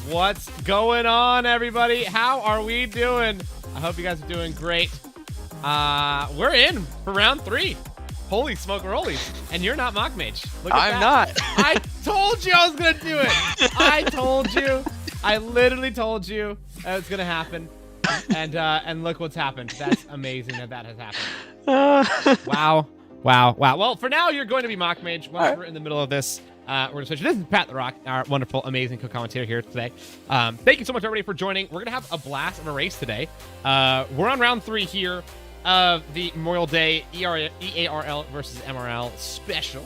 What's going on, everybody? How are we doing? I hope you guys are doing great. We're in for round 3. Holy smoke rollies. And you're not Mock Mage. Look at I'm that. not. I told you I was going to do it. I told you. I literally told you that was going to happen. And look what's happened. That's amazing that has happened. Wow. Well, for now, you're going to be Mock Mage. Once we're in the middle of this, we're going to switch. This is Pat the Rock, our wonderful, amazing co-commentator here today. Thank you so much, everybody, for joining. We're going to have a blast of a race today. We're on round 3 here of the Memorial Day EARL versus MRL special.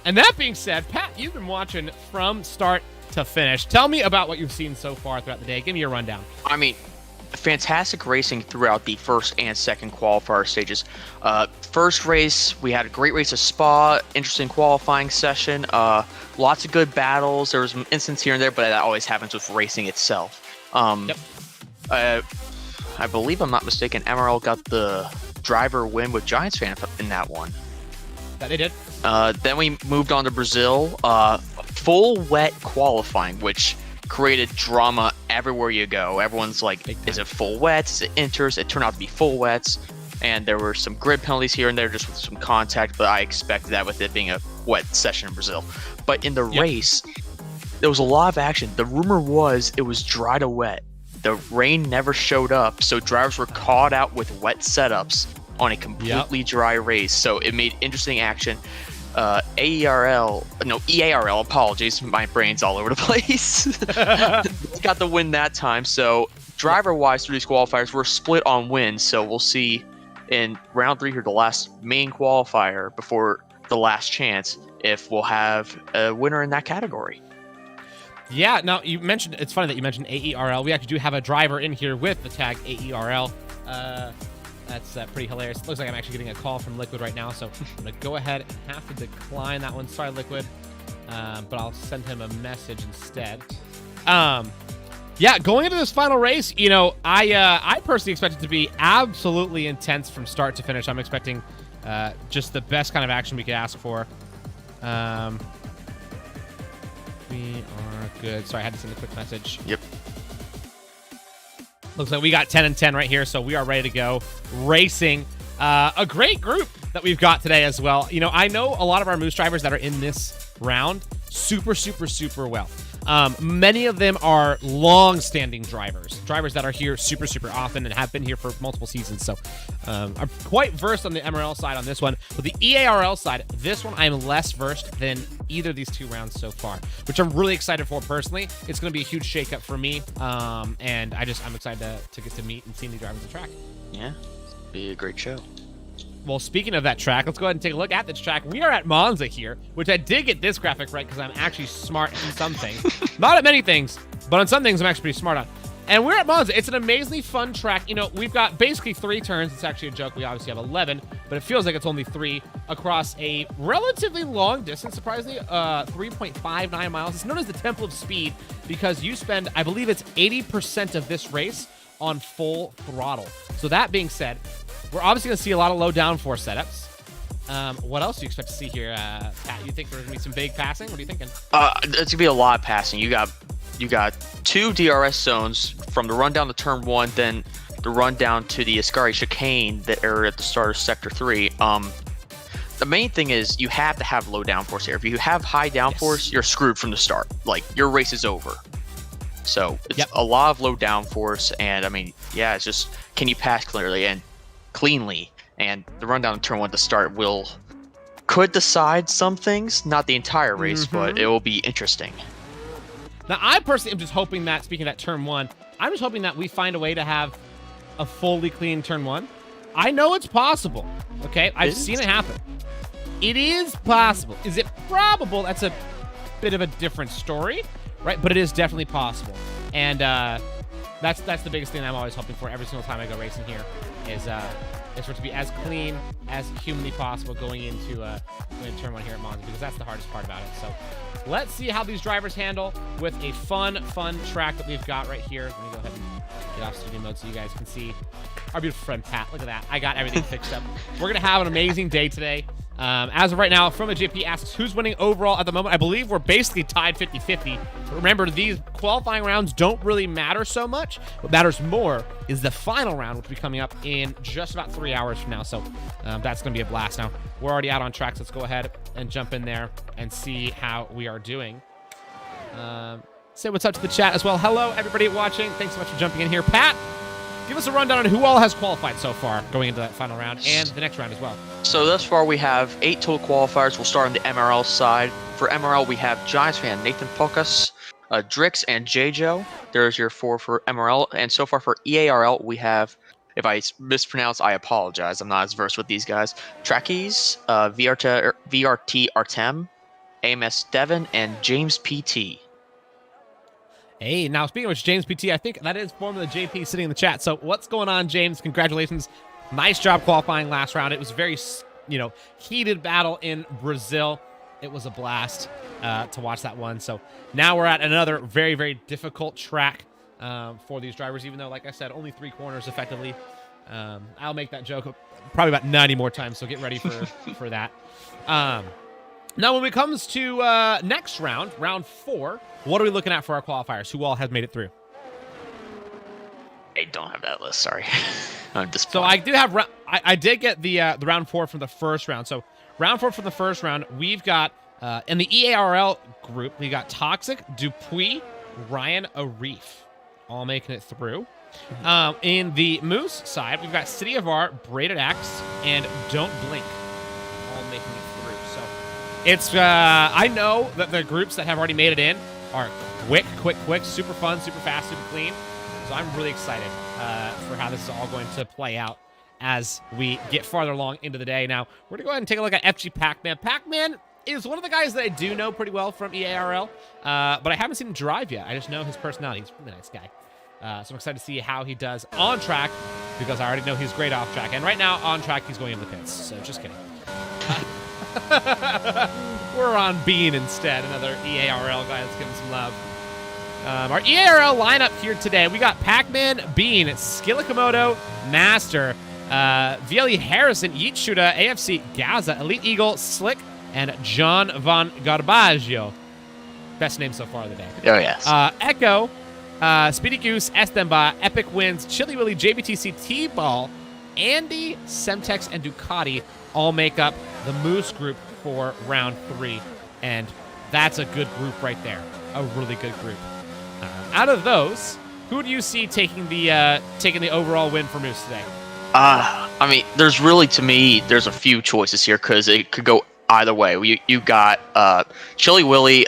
And that being said, Pat, you've been watching from start to finish. Tell me about what you've seen so far throughout the day. Give me your rundown. I mean, fantastic racing throughout the first and second qualifier stages. First race, we had a great race at Spa, interesting qualifying session, lots of good battles. There was some incidents here and there, but that always happens with racing itself. I believe, I'm not mistaken, MRL got the driver win with Giants fan in that one. That they did. Then we moved on to Brazil, full wet qualifying, which created drama everywhere you go. Everyone's like, is it full wets? Is it inters? It turned out to be full wets. And there were some grid penalties here and there just with some contact, but I expected that with it being a wet session in Brazil. But in the race, there was a lot of action. The rumor was it was dry to wet. The rain never showed up, so drivers were caught out with wet setups on a completely dry race. So it made interesting action. EARL, apologies, my brain's all over the place. Got the win that time. So driver-wise through these qualifiers, we're split on wins. So we'll see in round 3 here, the last main qualifier before the last chance, if we'll have a winner in that category. Yeah, now you mentioned, it's funny that you mentioned AERL. We actually do have a driver in here with the tag AERL. That's pretty hilarious. Looks like I'm actually getting a call from Liquid right now, so I'm going to go ahead and have to decline that one. Sorry, Liquid, but I'll send him a message instead. Yeah, going into this final race, you know, I personally expect it to be absolutely intense from start to finish. I'm expecting just the best kind of action we could ask for. We are good. Sorry, I had to send a quick message. Yep. Looks like we got 10 and 10 right here, so we are ready to go racing. A great group that we've got today as well. You know, I know a lot of our Moose drivers that are in this round super well. Many of them are long-standing drivers that are here super often and have been here for multiple seasons. So I'm quite versed on the MRL side on this one. But the EARL side, this one I'm less versed than either of these 2 rounds so far, which I'm really excited for personally. It's going to be a huge shakeup for me, and I'm excited to get to meet and see the drivers on the track. Yeah, be a great show. Well, speaking of that track, let's go ahead and take a look at this track. We are at Monza here, which I did get this graphic right because I'm actually smart in some things. Not at many things, but on some things I'm actually pretty smart on. And we're at Monza. It's an amazingly fun track. You know, we've got basically 3 turns. It's actually a joke. We obviously have 11, but it feels like it's only 3 across a relatively long distance, surprisingly, 3.59 miles. It's known as the Temple of Speed because you spend, I believe it's 80% of this race on full throttle. So that being said, we're obviously going to see a lot of low downforce setups. What else do you expect to see here, Pat? You think there's going to be some big passing? What are you thinking? It's going to be a lot of passing. You got 2 DRS zones from the run down to turn 1, then the run down to the Ascari chicane that are at the start of sector 3. The main thing is you have to have low downforce here. If you have high downforce, you're screwed from the start. Like, your race is over. So it's a lot of low downforce, and I mean, yeah, it's just, can you pass cleanly? And the run down to turn 1 to start could decide some things, not the entire race, but it will be interesting. Now, I personally am just hoping that, speaking of that turn 1, I'm just hoping that we find a way to have a fully clean turn 1. I know it's possible, okay? I've seen it happen. It is possible. Is it probable? That's a bit of a different story, right? But it is definitely possible. And that's the biggest thing I'm always hoping for every single time I go racing here is for it to be as clean as humanly possible going into turn 1 here at Monza, because that's the hardest part about it. So let's see how these drivers handle with a fun track that we've got right here. Let me go ahead and get off studio mode so you guys can see our beautiful friend Pat. Look at that. I got everything fixed up. We're going to have an amazing day today. As of right now, From a JP asks, who's winning overall at the moment? I believe we're basically tied 50-50. Remember, these qualifying rounds don't really matter so much. What matters more is the final round, which will be coming up in just about 3 hours from now. So that's going to be a blast. Now, we're already out on tracks. Let's go ahead and jump in there and see how we are doing. Say what's up to the chat as well. Hello, everybody watching. Thanks so much for jumping in here. Pat, give us a rundown on who all has qualified so far going into that final round and the next round as well. So thus far we have 8 total qualifiers. We'll start on the MRL side. For MRL, we have Giants fan Nathan Pokas, Drix, and JJo. There's your 4 for MRL. And so far for EARL, we have, if I mispronounce, I apologize. I'm not as versed with these guys. Trackies, VRT Artem, AMS Devon, and James PT. Hey, now speaking of which, James PT, I think that is Formula JP sitting in the chat. So what's going on, James? Congratulations. Nice job qualifying last round. It was a very, heated battle in Brazil. It was a blast to watch that one. So now we're at another very, very difficult track for these drivers, even though, like I said, only 3 corners effectively. I'll make that joke probably about 90 more times, so get ready for that. Now, when it comes to next round, round 4, what are we looking at for our qualifiers? Who all has made it through? I don't have that list. Sorry, I'm disappointed. So I do have. I did get the round 4 from the first round. So round 4 from the first round, we've got in the EARL group, we got Toxic, Dupuis, Ryan Arif, all making it through. In the Moose side, we've got City of R, Braided X, and Don't Blink, all making it through. So it's I know that the groups that have already made it in are quick, super fun, super fast, super clean. So I'm really excited for how this is all going to play out as we get farther along into the day. Now, we're going to go ahead and take a look at FG Pac-Man. Pac-Man is one of the guys that I do know pretty well from EARL, but I haven't seen him drive yet. I just know his personality. He's a really nice guy. So I'm excited to see how he does on track, because I already know he's great off track. And right now, on track, he's going in the pits. So just kidding. We're on Bean instead, another EARL guy. Let's give him some love. Our EARL lineup here today, we got Pac-Man, Bean, Skillikomoto, Master, VLE Harrison, Yeet Shuda, AFC Gaza, Elite Eagle, Slick, and John Von Garbaggio. Best name so far of the day. Oh, yes. Echo, Speedy Goose, Estemba, Epic Wins, Chili Willy, JBTC, T-Ball, Andy, Semtex, and Ducati all make up the Moose group for round 3. And that's a good group right there. A really good group. Out of those, who do you see taking the overall win for Moose today? I mean, there's really, to me, there's a few choices here because it could go either way. You got Chili Willy,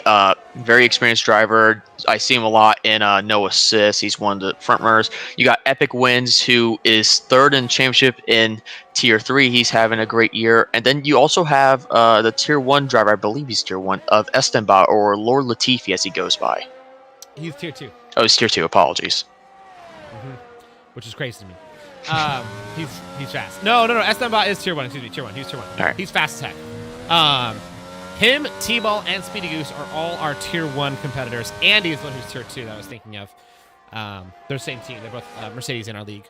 very experienced driver. I see him a lot in No Assist. He's one of the front runners. You got Epic Wins, who is 3rd in championship in Tier 3. He's having a great year. And then you also have the Tier 1 driver, I believe he's Tier 1, of Estemba, or Lord Latifi as he goes by. He's Tier 2. Oh, he's Tier 2. Apologies. Which is crazy to me. He's fast. No. Estemba is Tier 1. Excuse me, Tier 1. He's Tier 1. All right. He's fast as heck. Him, T-Ball, and Speedy Goose are all our Tier 1 competitors. Andy is one who's Tier 2 that I was thinking of. They're the same team. They're both Mercedes in our league.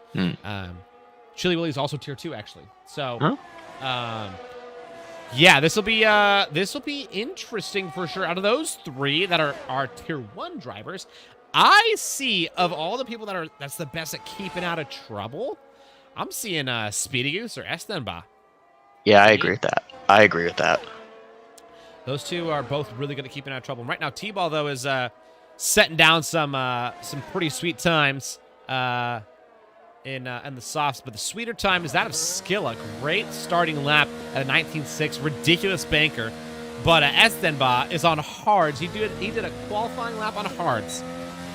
Chili Willy is also Tier 2, actually. So, yeah, this will be interesting for sure. Out of those 3 that are our Tier 1 drivers, I see, of all the people that's the best at keeping out of trouble, I'm seeing Speedy Goose or Estemba. Yeah, I agree with that. Those 2 are both really good at keeping out of trouble. Right now, T-Ball, though, is setting down some pretty sweet times in the softs. But the sweeter time is that of Skilla. Great starting lap at a 19.6. Ridiculous banker. But Estemba is on hards. He did a qualifying lap on hards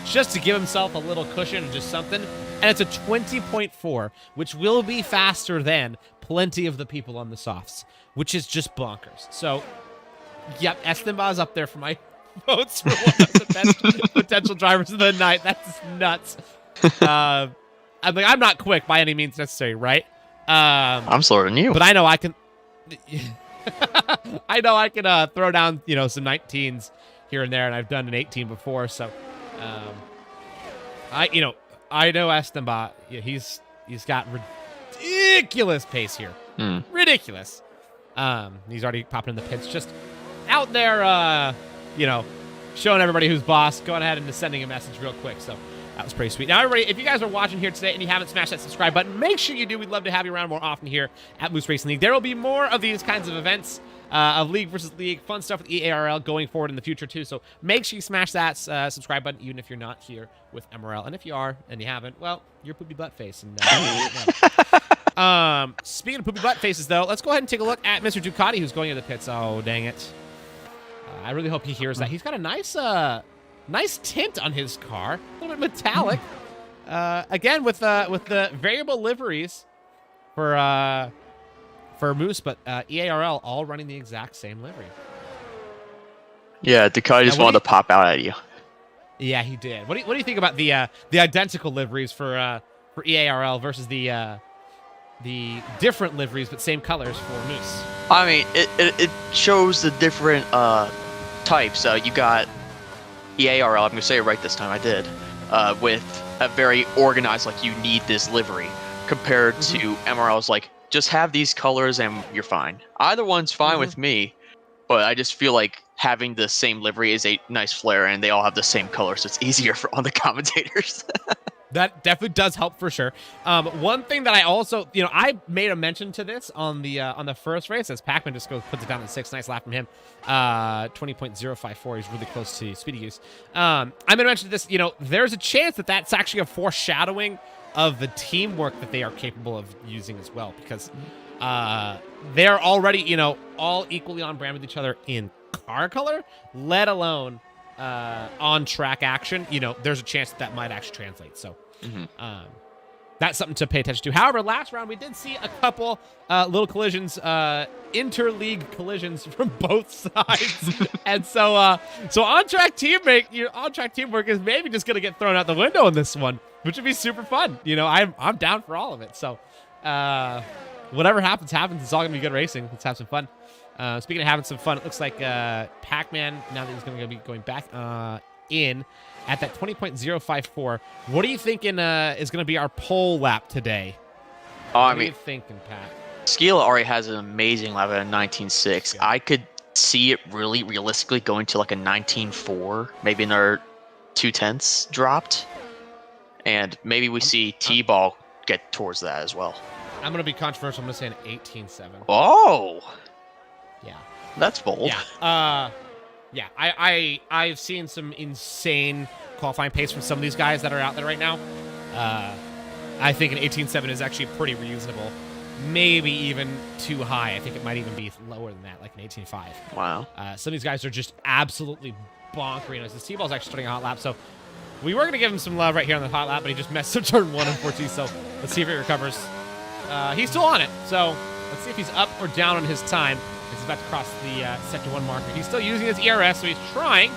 just to give himself a little cushion and just something. And it's a 20.4, which will be faster than plenty of the people on the softs, which is just bonkers. So, yep, Estemba is up there for my votes for one of the best potential drivers of the night. That's nuts. I'm not quick by any means necessary, right? I'm slower than you. But I know I can... I know I can throw down, some 19s here and there, and I've done an 18 before, so... I know Estemba. He's got ridiculous pace here. Ridiculous. He's already popping in the pits, just out there, you know, showing everybody who's boss, going ahead and sending a message real quick. So that was pretty sweet. Now, everybody, if you guys are watching here today and you haven't smashed that subscribe button, make sure you do. We'd love to have you around more often here at Moose Racing League. There will be more of these kinds of events, of League versus League, fun stuff with EARL going forward in the future, too. So make sure you smash that subscribe button, even if you're not here with MRL. And if you are and you haven't, well, you're poopy butt face. And, speaking of poopy butt faces, though, let's go ahead and take a look at Mr. Ducati, who's going into the pits. Oh, dang it. I really hope he hears that. He's got a nice tint on his car, a little bit metallic. Again, with the variable liveries for Moose, but EARL all running the exact same livery. Yeah, Ducati just wanted to pop out at you. Yeah, he did. What do you think about the identical liveries for EARL versus the different liveries but same colors for Moose? I mean, it shows the different types. You got EARL, I'm going to say it right this time, I did, with a very organized, like, you need this livery, compared to MRL's, like, just have these colors and you're fine. Either one's fine with me, but I just feel like having the same livery is a nice flair, and they all have the same color, so it's easier for all the commentators. That definitely does help for sure. One thing that I also, I made a mention to this on the first race, as Pac-Man just puts it down to 6. Nice lap from him. 20.054. He's really close to Speedy Goose. I'm going to mention this. There's a chance that that's actually a foreshadowing of the teamwork that they are capable of using as well, because they're already, all equally on brand with each other in car color, let alone on track action. There's a chance that might actually translate. So that's something to pay attention to. However, last round we did see a couple little collisions, inter-league collisions from both sides, and so on-track teamwork is maybe just gonna get thrown out the window in this one, which would be super fun. I'm down for all of it. So whatever happens. It's all gonna be good racing. Let's have some fun. Speaking of having some fun, it looks like Pac-Man, now that he's going to be going back in at that 20.054. What are you thinking is going to be our pole lap today? What are you thinking, Pat? Skila already has an amazing lap at a 19.6. I could see it really realistically going to like a 19.4, maybe another 0.2 dropped. And maybe we see T-Ball get towards that as well. I'm going to be controversial. I'm going to say an 18.7. Oh! Yeah, that's bold. Yeah, I've seen some insane qualifying pace from some of these guys that are out there right now. I think an 18.7 is actually pretty reasonable. Maybe even too high. I think it might even be lower than that, like an 18.5. Wow. Some of these guys are just absolutely bonkers. The T-Ball's actually starting a hot lap, so we were going to give him some love right here on the hot lap, but he just messed up turn 1 unfortunately, so let's see if he recovers. He's still on it, so let's see if he's up or down on his time. He's about to cross the Sector 1 marker. He's still using his ERS, so he's trying.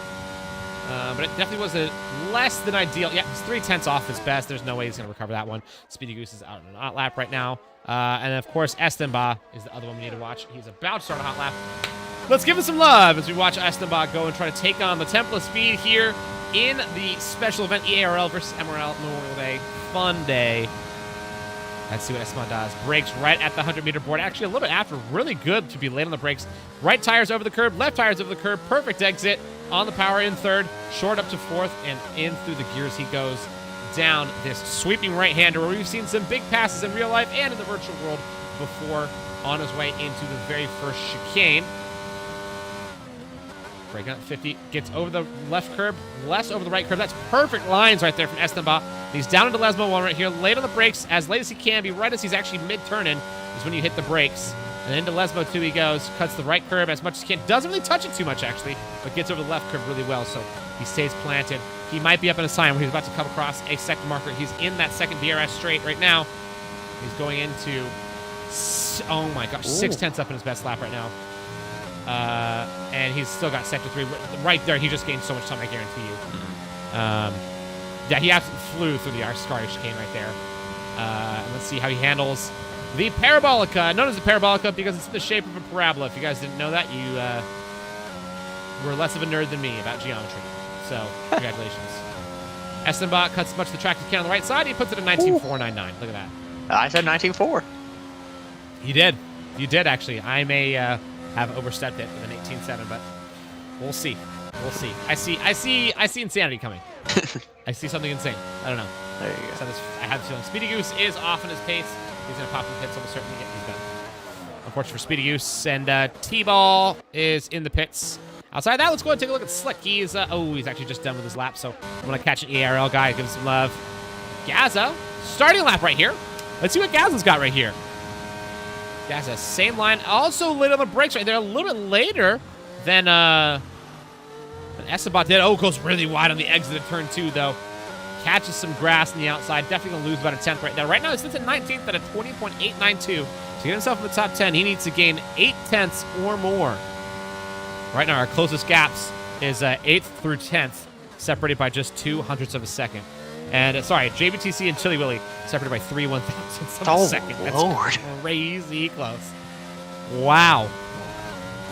But it definitely was a less than ideal. Yeah, he's 0.3 off his best. There's no way he's going to recover that one. Speedy Goose is out on a hot lap right now. And, of course, Estenba is the other one we need to watch. He's about to start a hot lap. Let's give him some love as we watch Estenba go and try to take on the Temple of Speed here in the special event EARL versus MRL Memorial Day. Fun day. Let's see what Esteban does. Brakes right at the 100-meter board. Actually, a little bit after. Really good to be late on the brakes. Right tires over the curb. Left tires over the curb. Perfect exit on the power in third. Short up to fourth. And in through the gears he goes down this sweeping right-hander where we've seen some big passes in real life and in the virtual world before, on his way into the very first chicane. Breaking out 50, gets over the left curb, less over the right curb. That's perfect lines right there from Estenba. He's down into Lesmo 1 right here, late on the brakes, as late as he can be, right as he's actually mid-turning is when you hit the brakes. And into Lesmo 2 he goes, cuts the right curb as much as he can. Doesn't really touch it too much, actually, but gets over the left curb really well, so he stays planted. He might be up in a sign where he's about to come across a second marker. He's in that second DRS straight right now. He's going into, oh my gosh, 0.6 up in his best lap right now. And he's still got Sector 3. Right there, he just gained so much time, I guarantee you. Yeah, he absolutely flew through the Scar chicane right there. Let's see how he handles the Parabolica, known as the Parabolica because it's the shape of a parabola. If you guys didn't know that, you were less of a nerd than me about geometry. So, congratulations. Estenbach cuts as much of the track as he can on the right side. He puts it at 19.499. Look at that. I said 19.4. He did. You did, actually. I may have overstepped it with an 18-7, but we'll see. We'll see. I see insanity coming. I see something insane. I don't know. There you go. So I have the feeling. Speedy Goose is off in his pace. He's going to pop in the pits. Almost certainly get these done. Unfortunate for Speedy Goose. And T-Ball is in the pits. Outside of that, let's go ahead and take a look at Slick. He's actually just done with his lap, so I'm going to catch an EARL guy, give him some love. Gaza, starting lap right here. Let's see what Gaza's got right here. Gaza, same line. Also late on the brakes right there. A little bit later than Esteban did. Oh, goes really wide on the exit of turn 2, though. Catches some grass on the outside. Definitely going to lose about a 10th right now. Right now, he sits at 19th at a 20.892. To get himself in the top 10, he needs to gain 8 tenths or more. Right now, our closest gaps is 8th through 10th, separated by just 0.02 of a second. And, sorry, JBTC and Chili Willy separated by 3 1,000ths of a second. That's Lord. crazy close. Wow.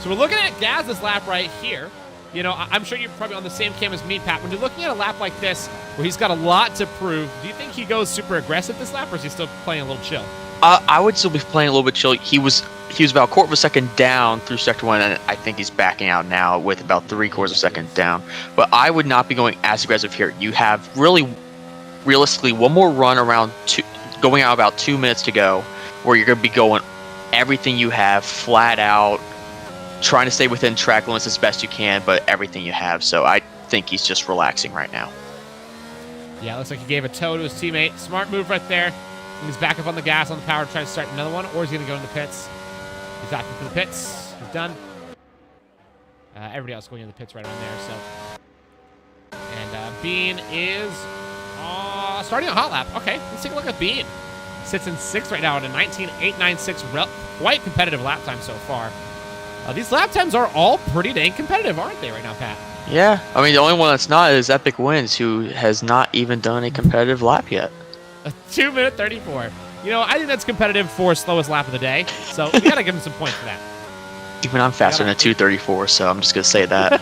So we're looking at Gaz's lap right here. You know, I'm sure you're probably on the same cam as me, Pat. When you're looking at a lap like this, where he's got a lot to prove, do you think he goes super aggressive this lap, or is he still playing a little chill? I would still be playing a little bit chill. He was about 1/4 of a second down through sector 1, and I think he's backing out now with about 3/4 of a second down. But I would not be going as aggressive here. You have realistically, one more run around going out about 2 minutes to go, where you're going to be going everything you have flat out, trying to stay within track limits as best you can, but everything you have. So I think he's just relaxing right now. Yeah, looks like he gave a toe to his teammate. Smart move right there. He's back up on the gas, on the power to try to start another one, or he's going to go in the pits. He's opting for the pits. He's done. Everybody else going in the pits right around there. So, and Bean is starting a hot lap. Okay, let's take a look at Bean. Sits in 6th right now at a 19.896. Quite competitive lap time so far. These lap times are all pretty dang competitive, aren't they, right now, Pat? Yeah, I mean, the only one that's not is Epic Wins, who has not even done a competitive lap yet. A 2:34. You know, I think that's competitive for slowest lap of the day, so we gotta give him some points for that. Even I'm faster than a 2:34, so I'm just gonna say that.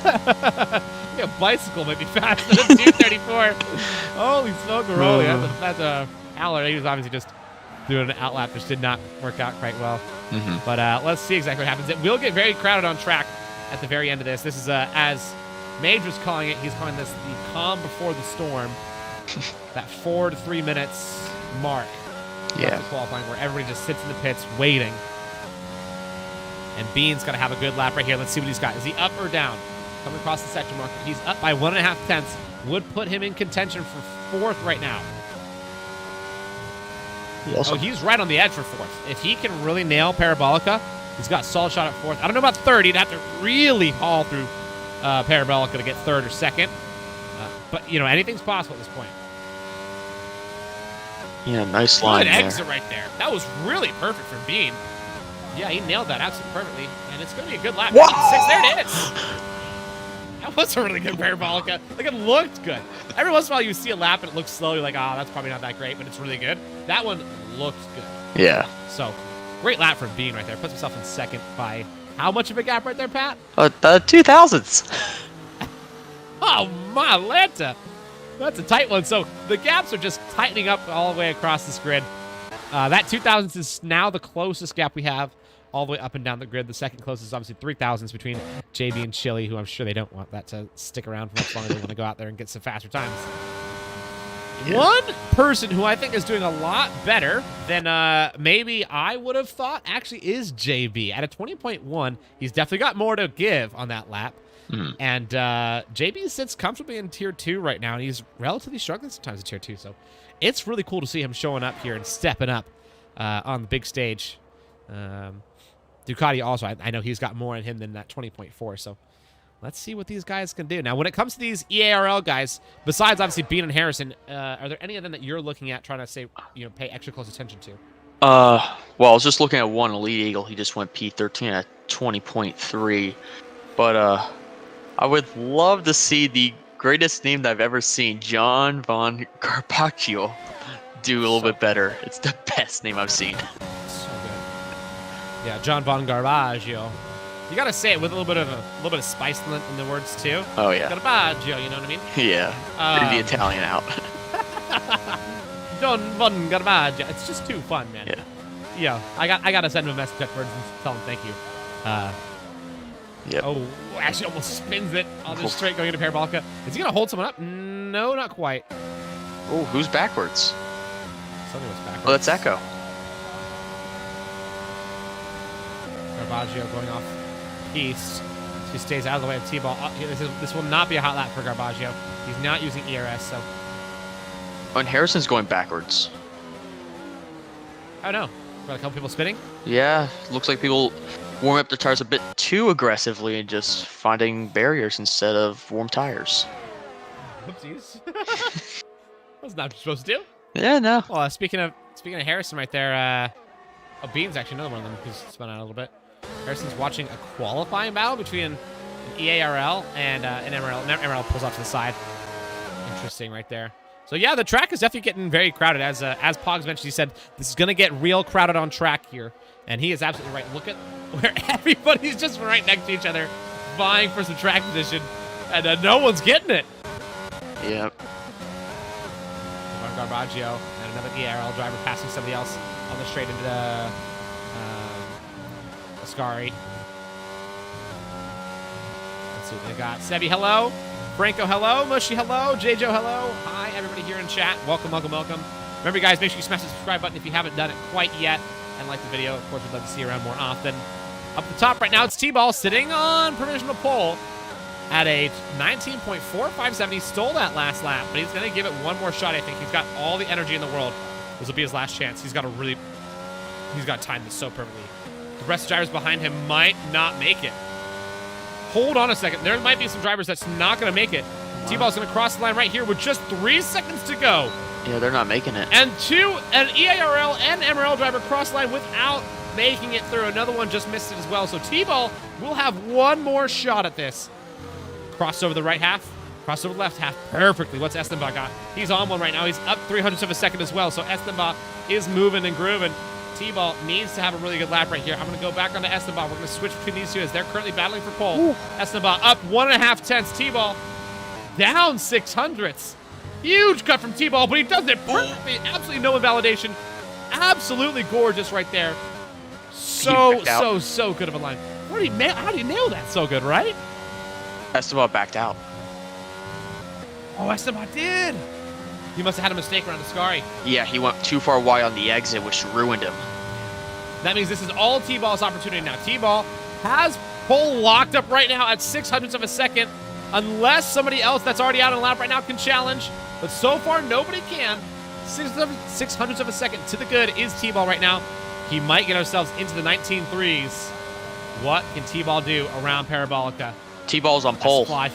Yeah, a bicycle might be faster than 2:34. Holy smoke, Rolly. That's a Aller. He was obviously just doing an outlap, which did not work out quite well. But let's see exactly what happens. It will get very crowded on track at the very end of this. This is, as Mage was calling it, he's calling this the calm before the storm. That 4 to 3 minutes mark. Yeah. Qualifying where everybody just sits in the pits waiting. And Bean's got to have a good lap right here. Let's see what he's got. Is he up or down? Coming across the sector marker. He's up by 1.5 tenths. Would put him in contention for 4th right now. Oh, he's right on the edge for 4th. If he can really nail Parabolica, he's got a solid shot at 4th. I don't know about 3rd. He'd have to really haul through Parabolica to get 3rd or 2nd. But, you know, anything's possible at this point. Yeah, nice line Good there. exit right there. That was really perfect for Bean. Yeah, he nailed that absolutely perfectly. And it's going to be a good lap. 6, there it is. That was a really good Parabolica. Like, it looked good. Every once in a while you see a lap and it looks slow. You're like, oh, that's probably not that great, but it's really good. That one looked good. Yeah. So, great lap from Bean right there. Puts himself in 2nd by how much of a gap right there, Pat? The 2000s. Oh, my Lanta. That's a tight one. So the gaps are just tightening up all the way across this grid. That 2000s is now the closest gap we have all the way up and down the grid. The second closest is obviously 3000s between JB and Chili, who I'm sure they don't want that to stick around for much longer. They want to go out there and get some faster times. Yeah. One person who I think is doing a lot better than maybe I would have thought actually is JB. At a 20.1, he's definitely got more to give on that lap. And JB sits comfortably in Tier 2 right now, and he's relatively struggling sometimes in Tier 2. So it's really cool to see him showing up here and stepping up on the big stage. Ducati also, I know he's got more in him than that 20.4. So let's see what these guys can do. Now, when it comes to these EARL guys, besides obviously Bean and Harrison, are there any of them that you're looking at trying to say, you know, pay extra close attention to? Well, I was just looking at one Elite Eagle. He just went P13 at 20.3. But I would love to see the greatest name that I've ever seen, John Von Carpaccio, do a little bit better. It's the best name I've seen. So good. Yeah, John Von Garbaggio. You gotta say it with a little bit of spice in the words too. Oh yeah. Garbaggio, you know what I mean? Yeah. Bring the Italian out. John Von Garbaggio. It's just too fun, man. Yeah. Yeah, I gotta send him a message afterwards and tell him thank you. Yep. Oh, actually almost spins it on the straight going into Parabolica. Is he gonna hold someone up? No, not quite. Oh, who's backwards? Something was backwards. Oh, that's Echo. Garbaggio going off east. He stays out of the way of T-Ball. This will not be a hot lap for Garbaggio. He's not using ERS, so. Oh, and Harrison's going backwards. Oh no. Got a couple people spinning? Yeah, looks like people warm up their tires a bit too aggressively and just finding barriers instead of warm tires. Whoopsies. That's not what you're supposed to do. Yeah, no. Well, speaking of Harrison right there, oh, Bean's actually another one of them who's spun out a little bit. Harrison's watching a qualifying battle between an EARL and an MRL. MRL pulls off to the side. Interesting right there. So yeah, the track is definitely getting very crowded. As Pogs mentioned, he said this is going to get real crowded on track here. And he is absolutely right. Look at where everybody's just right next to each other, vying for some track position. And no one's getting it. Yep. Garbaggio and another EARL driver passing somebody else on the straight into the Ascari. Let's see what they got. Sebi, hello. Franco, hello. Mushy, hello. JJo, hello. Hi, everybody here in chat. Welcome, welcome, welcome. Remember, guys, make sure you smash the subscribe button if you haven't done it quite yet. And like the video. Of course, we'd love to see you around more often. Up the top right now, it's T-Ball sitting on provisional pole at a 19.457. He stole that last lap, but he's going to give it one more shot, I think. He's got all the energy in the world. This will be his last chance. He's got to time this so perfectly. The rest of the drivers behind him might not make it. Hold on a second. There might be some drivers that's not going to make it. Wow. T-Ball's going to cross the line right here with just 3 seconds to go. Yeah, they're not making it. And an EARL and MRL driver cross the line without making it through. Another one just missed it as well. So T-Ball will have one more shot at this. Cross over the right half. Cross over the left half perfectly. What's Esteban got? He's on one right now. He's up 300ths of a second as well. So Esteban is moving and grooving. T-Ball needs to have a really good lap right here. I'm going to go back onto Esteban. We're going to switch between these two as they're currently battling for pole. Ooh. Esteban up 1.5 tenths. T-Ball down 600ths. Huge cut from T-Ball, but he does it perfectly. Absolutely no invalidation. Absolutely gorgeous right there. So good of a line. How do you nail that so good, right? Esteban backed out. Oh, Esteban did. He must have had a mistake around Ascari. Yeah, he went too far wide on the exit, which ruined him. That means this is all T-Ball's opportunity now. T-Ball has pole locked up right now at 600ths of a second, unless somebody else that's already out on the lap right now can challenge. But so far, nobody can. 600ths of a second to the good is T-Ball right now. He might get ourselves into the 19.3s. What can T-Ball do around Parabolica? T-Ball's on pole. Fly.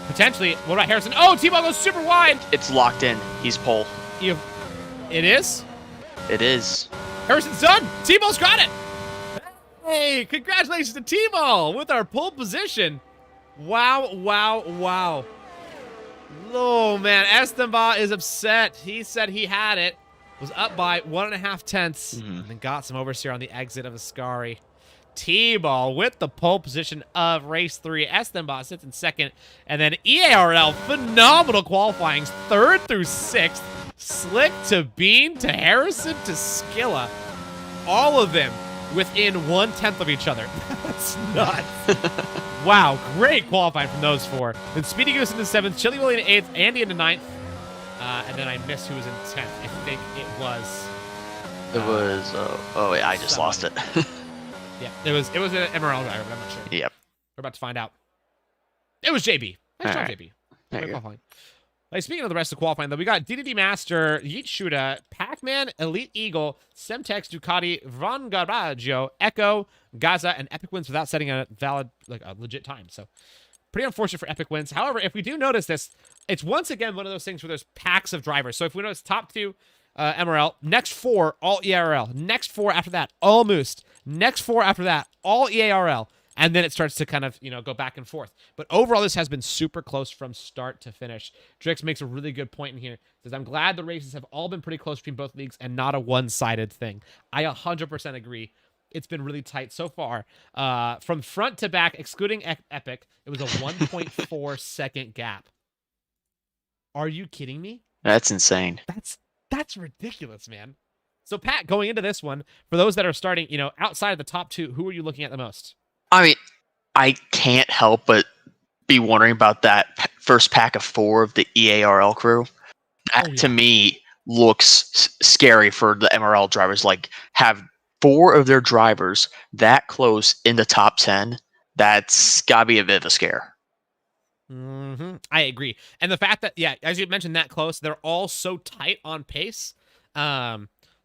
Potentially. What about Harrison? Oh, T-Ball goes super wide. It's locked in. He's pole. It is? It is. Harrison's done. T-Ball's got it. Hey, congratulations to T-Ball with our pole position. Wow. Oh, man. Esteban is upset. He said he had it. Was up by 1.5 tenths. And then got some oversteer on the exit of Ascari. T-Ball with the pole position of race 3. Esteban sits in second. And then EARL, phenomenal qualifying. 3rd through 6th. Slick to Bean to Harrison to Skilla. All of them within 1/10 of each other. That's nuts. Wow, great qualifying from those 4. Then Speedy Goose in the 7th, Chili Willie in the 8th, Andy in the 9th. And then I missed who was in 10th. I think it was... I just lost it. Yeah, it was an MRL driver, but I'm not sure. Yep. We're about to find out. It was JB. Nice job, right. JB. Qualifying. Like, speaking of the rest of qualifying, though, we got DDD Master, Yeet Shuda, Pac-Man, Elite Eagle, Semtex, Ducati, Von Garbaggio, Echo, Gaza, and Epic wins without setting a valid, a legit time. So, pretty unfortunate for Epic wins. However, if we do notice this, it's once again one of those things where there's packs of drivers. So, if we notice top 2, MRL, next 4, all EARL. Next 4 after that, all Moose. Next 4 after that, all EARL. And then it starts to kind of, go back and forth. But overall, this has been super close from start to finish. Drix makes a really good point in here. Says, I'm glad the races have all been pretty close between both leagues and not a one-sided thing. I 100% agree. It's been really tight so far. From front to back, excluding Epic, it was a 1.4 second gap. Are you kidding me? That's insane. That's ridiculous, man. So, Pat, going into this one, for those that are starting, outside of the top 2, who are you looking at the most? I mean, I can't help but be wondering about that first pack of 4 of the EARL crew. That, to me, looks scary for the MRL drivers. Like, have 4 of their drivers that close in the top 10, that's got to be a bit of a scare. I agree. And the fact that, as you mentioned, that close, they're all so tight on pace.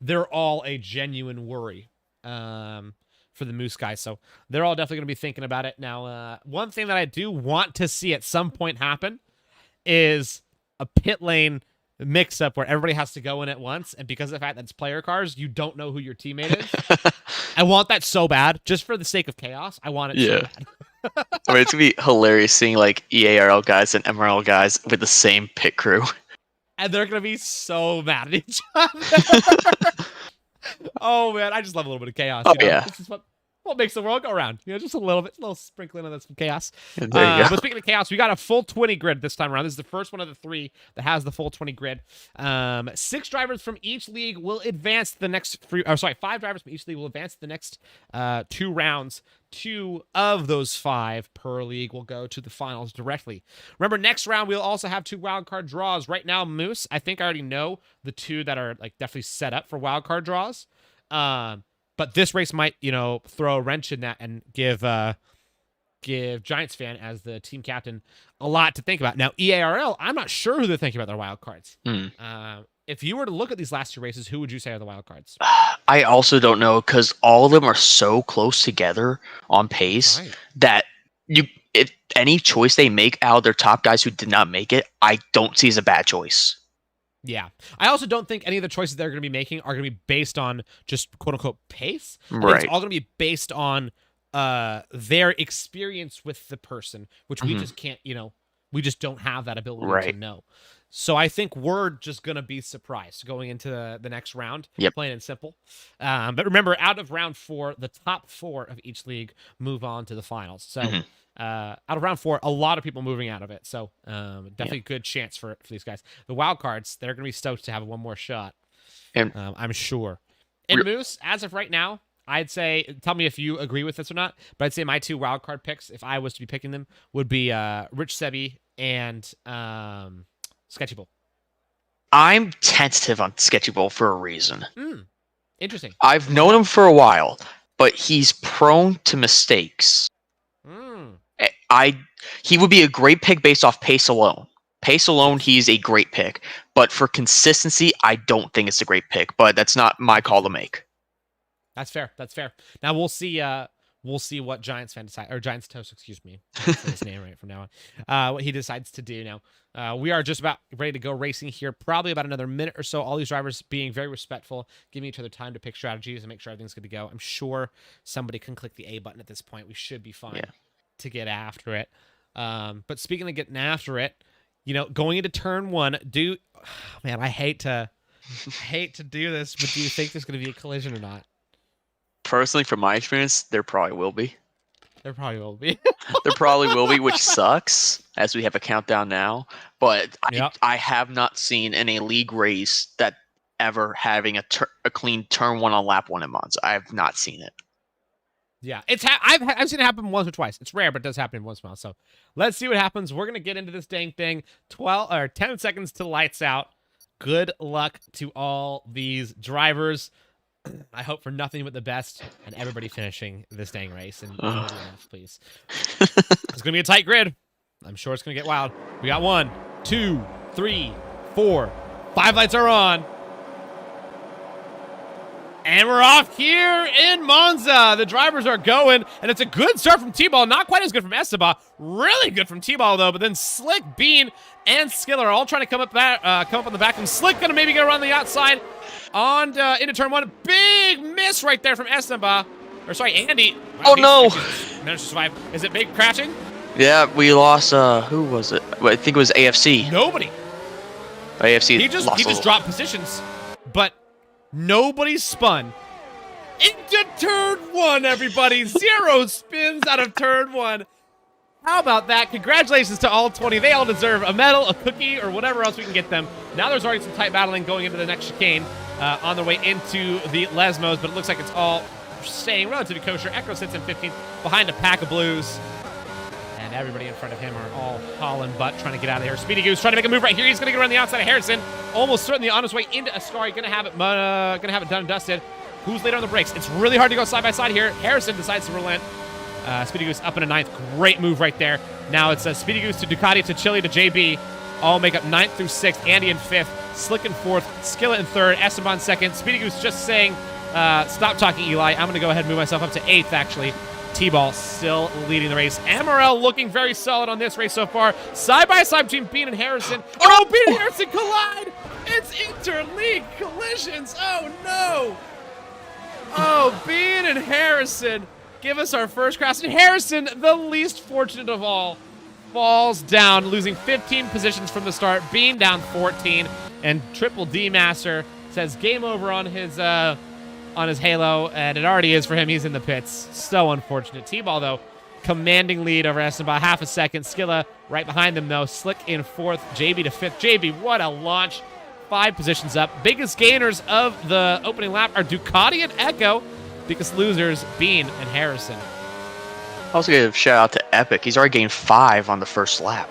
They're all a genuine worry for the Moose guys. So they're all definitely going to be thinking about it. Now, one thing that I do want to see at some point happen is a pit lane mix-up where everybody has to go in at once. And because of the fact that it's player cars, you don't know who your teammate is. I want that so bad. Just for the sake of chaos, I want it so bad. I mean, it's going to be hilarious seeing like EARL guys and MRL guys with the same pit crew. And they're going to be so mad at each other. Oh, man. I just love a little bit of chaos. Yeah. This is what makes the world go around. Just a little bit, a little sprinkling of some chaos. There you go. But speaking of chaos, we got a full 20 grid this time around. This is the first one of the 3 that has the full 20 grid. 6 drivers from each league will advance to the next 5 drivers from each league will advance to the next 2 rounds. 2 of those 5 per league will go to the finals directly. Remember, next round we'll also have 2 wildcard draws. Right now, Moose, I think I already know the 2 that are like definitely set up for wildcard draws. But this race might, throw a wrench in that and give Giants fan as the team captain a lot to think about. Now, EARL, I'm not sure who they're thinking about their wild cards. If you were to look at these last 2 races, who would you say are the wild cards? I also don't know because all of them are so close together on pace that if any choice they make out of their top guys who did not make it, I don't see as a bad choice. Yeah. I also don't think any of the choices they're going to be making are going to be based on just quote-unquote pace. Right. It's all going to be based on their experience with the person, which we just can't, we just don't have that ability to know. So I think we're just going to be surprised going into the next round, plain and simple. But remember, out of round 4, the top 4 of each league move on to the finals. So out of round 4, a lot of people moving out of it. So definitely a good chance for these guys. The wild cards, they're going to be stoked to have one more shot, and I'm sure. And Moose, as of right now, I'd say, tell me if you agree with this or not, but I'd say my 2 wild card picks, if I was to be picking them, would be Rich Sebi and Sketchy Bull. I'm tentative on Sketchy Bull for a reason. Interesting. I've known him for a while, but he's prone to mistakes. He would be a great pick based off pace alone. Pace alone, he's a great pick. But for consistency, I don't think it's a great pick. But that's not my call to make. That's fair. That's fair. Now we'll see. We'll see what Giants fan decide, or Giants Toast, excuse me, say his name right from now on. What he decides to do now. We are just about ready to go racing here. Probably about another minute or so. All these drivers being very respectful, giving each other time to pick strategies and make sure everything's good to go. I'm sure somebody can click the A button at this point. We should be fine to get after it. But speaking of getting after it, going into turn 1, man, I hate to do this, but do you think there's going to be a collision or not? Personally, from my experience, there probably will be. There probably will be. There probably will be, which sucks, as we have a countdown now. But I have not seen in a league race that ever having a clean turn 1 on lap 1 in Monza. I have not seen it. Yeah, I've seen it happen once or twice. It's rare, but it does happen once in a while. So let's see what happens. We're gonna get into this dang thing. 10 seconds to lights out. Good luck to all these drivers. I hope for nothing but the best and everybody finishing this dang race. And please. It's gonna be a tight grid. I'm sure it's gonna get wild. We got 1, 2, 3, 4, 5 lights are on. And we're off here in Monza. The drivers are going, and it's a good start from T-Ball. Not quite as good from Esteban. Really good from T-Ball, though. But then Slick, Bean, and Skiller are all trying to come up on the back. And Slick going to maybe get around the outside into turn 1. Big miss right there from Esteban. Or sorry, Andy. Oh, no. Managed to survive. Is it big crashing? Yeah, we lost, who was it? I think it was AFC. Nobody. AFC He just dropped positions. But nobody spun into turn 1, everybody. 0 spins out of turn 1. How about that? Congratulations to all 20. They all deserve a medal, a cookie, or whatever else we can get them. Now there's already some tight battling going into the next chicane. on their way into the Lesmos, but it looks like it's all staying relatively kosher. Echo sits in 15th behind a pack of blues. And everybody in front of him are all hauling butt, trying to get out of here. Speedy Goose trying to make a move right here. He's going to get around the outside of Harrison. Almost certainly on his way into Ascari. Going to have it done and dusted. Who's later on the brakes? It's really hard to go side by side here. Harrison decides to relent. Speedy Goose up in a 9th. Great move right there. Now it's Speedy Goose to Ducati to Chili to JB. All make up 9th through 6th. Andy in 5th. Slick in 4th. Skillet in 3rd. Esteban 2nd. Speedy Goose just saying, stop talking, Eli. I'm going to go ahead and move myself up to 8th, actually. T-Ball still leading the race. MRL looking very solid on this race so far. Side-by-side between Bean and Harrison. Oh, Bean and Harrison collide! It's inter-league collisions! Oh, no! Oh, Bean and Harrison give us our first crash. And Harrison, the least fortunate of all, falls down, losing 15 positions from the start. Bean down 14. And Triple D Master says game over on his Halo, and it already is for him. He's in the pits. So unfortunate. T-Ball, though, commanding lead over Esteban, half a second. Skilla right behind them, though. Slick in 4th. JB to 5th. JB, what a launch. 5 positions up. Biggest gainers of the opening lap are Ducati and Echo. Biggest losers, Bean and Harrison. I also give a shout out to Epic. He's already gained 5 on the first lap.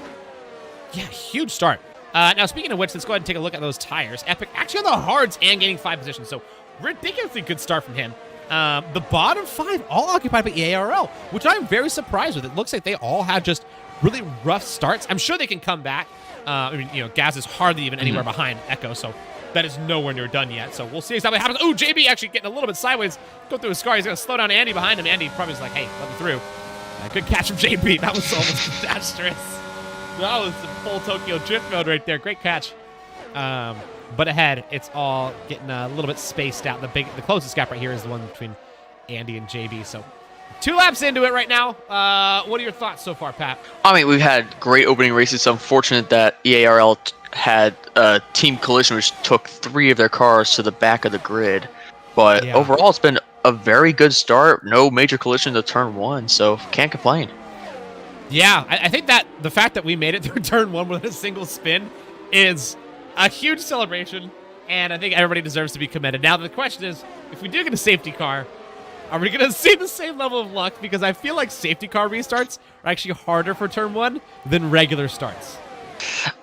Yeah, huge start. Now, speaking of which, let's go ahead and take a look at those tires. Epic actually on the hards and gaining 5 positions, so ridiculously good start from him. The bottom 5 all occupied by EARL, which I'm very surprised with. It looks like they all had just really rough starts. I'm sure they can come back. I mean, you know, Gaz is hardly even anywhere behind Echo, so that is nowhere near done yet. So we'll see exactly what happens. Oh, JB actually getting a little bit sideways. Go through his scar. He's going to slow down Andy behind him. Andy probably was like, hey, let me through. Good catch from JB. That was almost disastrous. That was the full Tokyo drift mode right there. Great catch. But ahead, it's all getting a little bit spaced out. The closest gap right here is the one between Andy and JB. So 2 laps into it right now. What are your thoughts so far, Pat? I mean, we've had great opening races. It's unfortunate that EARL had a team collision which took 3 of their cars to the back of the grid. But overall, it's been a very good start. No major collision to turn 1, so can't complain. Yeah, I think that the fact that we made it through turn 1 with a single spin is a huge celebration, and I think everybody deserves to be commended. Now, the question is, if we do get a safety car, are we going to see the same level of luck? Because I feel like safety car restarts are actually harder for turn 1 than regular starts.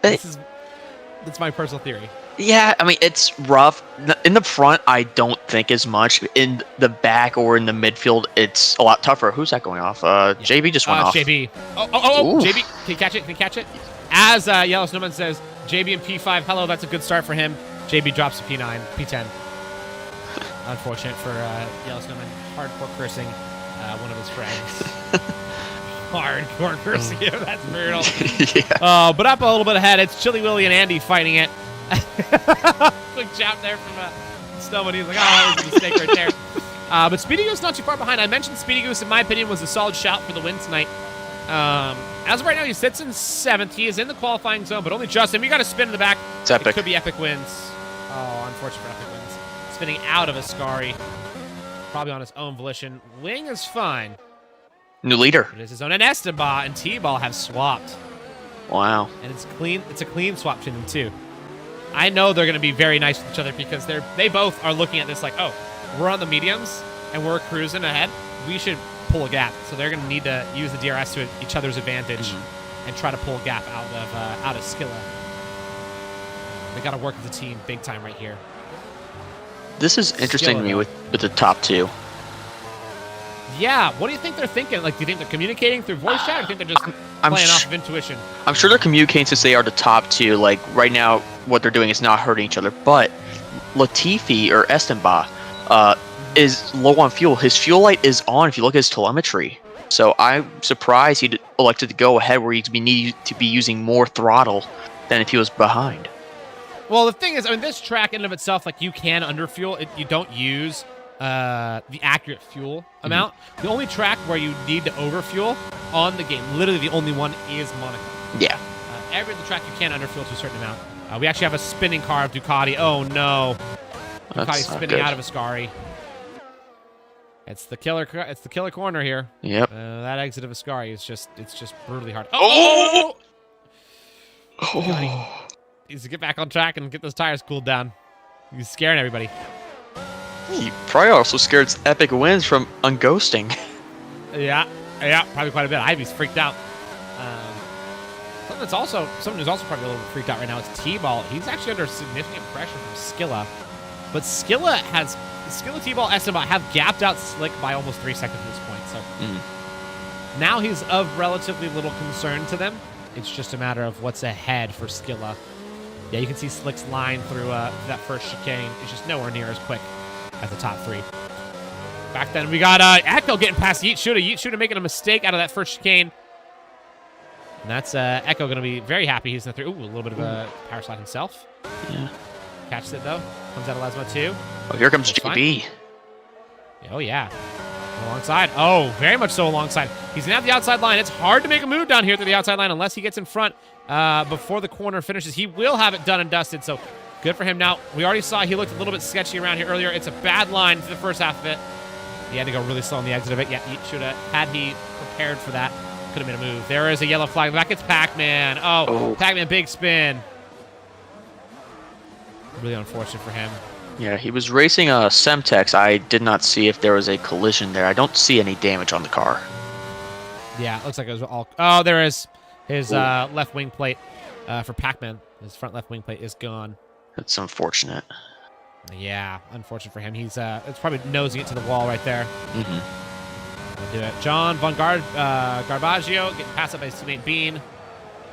That's my personal theory. Yeah, I mean, it's rough. In the front, I don't think as much. In the back or in the midfield, it's a lot tougher. Who's that going off? JB just went off. JB. Oh, JB. Can you catch it? Can you catch it? As Yellow Snowman says, JB and P5, hello, that's a good start for him. JB drops to P9, P10. Unfortunate for Yellow Snowman. Hardcore cursing one of his friends. Hardcore cursing him, that's brutal. Yeah. But up a little bit ahead, it's Chili Willy and Andy fighting it. Quick jab there from Snowman. He's like, oh, that was a mistake right there. But Speedy Goose not too far behind. I mentioned Speedy Goose, in my opinion, was a solid shout for the win tonight. As of right now, he sits in 7th. He is in the qualifying zone, but only just him. You got to spin in the back. It's Epic. It could be Epic wins. Oh, unfortunate for Epic wins. Spinning out of Ascari. Probably on his own volition. Wing is fine. New leader. It is his own. And Esteban and T-Ball have swapped. Wow. And it's clean. It's a clean swap between them, too. I know they're going to be very nice with each other because they both are looking at this like, oh, we're on the mediums and we're cruising ahead. We should pull a gap. So they're going to need to use the DRS to each other's advantage and try to pull a gap out of Skilla. They got to work as a team big time right here. This is interesting to me with the top 2. Yeah, what do you think they're thinking? Like, do you think they're communicating through voice chat, or do you think they're just playing off of intuition? I'm sure they're communicating since they are the top 2. Like, right now, what they're doing is not hurting each other. But Latifi, or Esteban, is low on fuel. His fuel light is on if you look at his telemetry. So I'm surprised he elected to go ahead where he'd need to be using more throttle than if he was behind. Well, the thing is, I mean, this track in and of itself, like, you can underfuel. You don't use the accurate fuel amount. The only track where you need to overfuel on the game, literally the only one, is Monaco. Yeah. Every other track you can underfuel to a certain amount. We actually have a spinning car of Ducati. Oh no, Ducati's spinning out of Ascari. It's the killer. It's the killer corner here. Yep. That exit of Ascari is just brutally hard. Oh! Ducati needs to get back on track and get those tires cooled down. He's scaring everybody. He probably also scared epic wins from unghosting. Yeah, probably quite a bit. Ivy's freaked out. Someone who's also probably a little bit freaked out right now is T-Ball. He's actually under significant pressure from Skilla. But Skilla, T-Ball, Esteban have gapped out Slick by almost 3 seconds at this point. So now he's of relatively little concern to them. It's just a matter of what's ahead for Skilla. Yeah, you can see Slick's line through that first chicane. It's just nowhere near as quick as the top three. Back then, we got Echo getting past Yeet Shooter. Yeet Shooter making a mistake out of that first chicane. And that's Echo going to be very happy he's in the three. Ooh, a little bit of a power slide himself. Yeah. Catches it, though. Comes out of Lasmo, too. Oh, here comes JB. Oh, yeah. Alongside. Oh, very much so alongside. He's going to have the outside line. It's hard to make a move down here through the outside line unless he gets in front before the corner finishes. He will have it done and dusted, so good for him. Now, we already saw he looked a little bit sketchy around here earlier. It's a bad line for the first half of it. He had to go really slow on the exit of it. Yeah, he should have. Had he prepared for that, could have made a move. There is a yellow flag. Back gets Pac-Man. Oh, Pac-Man big spin. Really unfortunate for him. Yeah, he was racing a Semtex. I did not see if there was a collision there. I don't see any damage on the car. Yeah, it looks like it was all... Oh, there is. His left wing plate for Pac-Man. His front left wing plate is gone. That's unfortunate. Yeah, unfortunate for him. He's it's probably nosing it to the wall right there. We'll do it. John Von Garbaggio getting passed up by his teammate Bean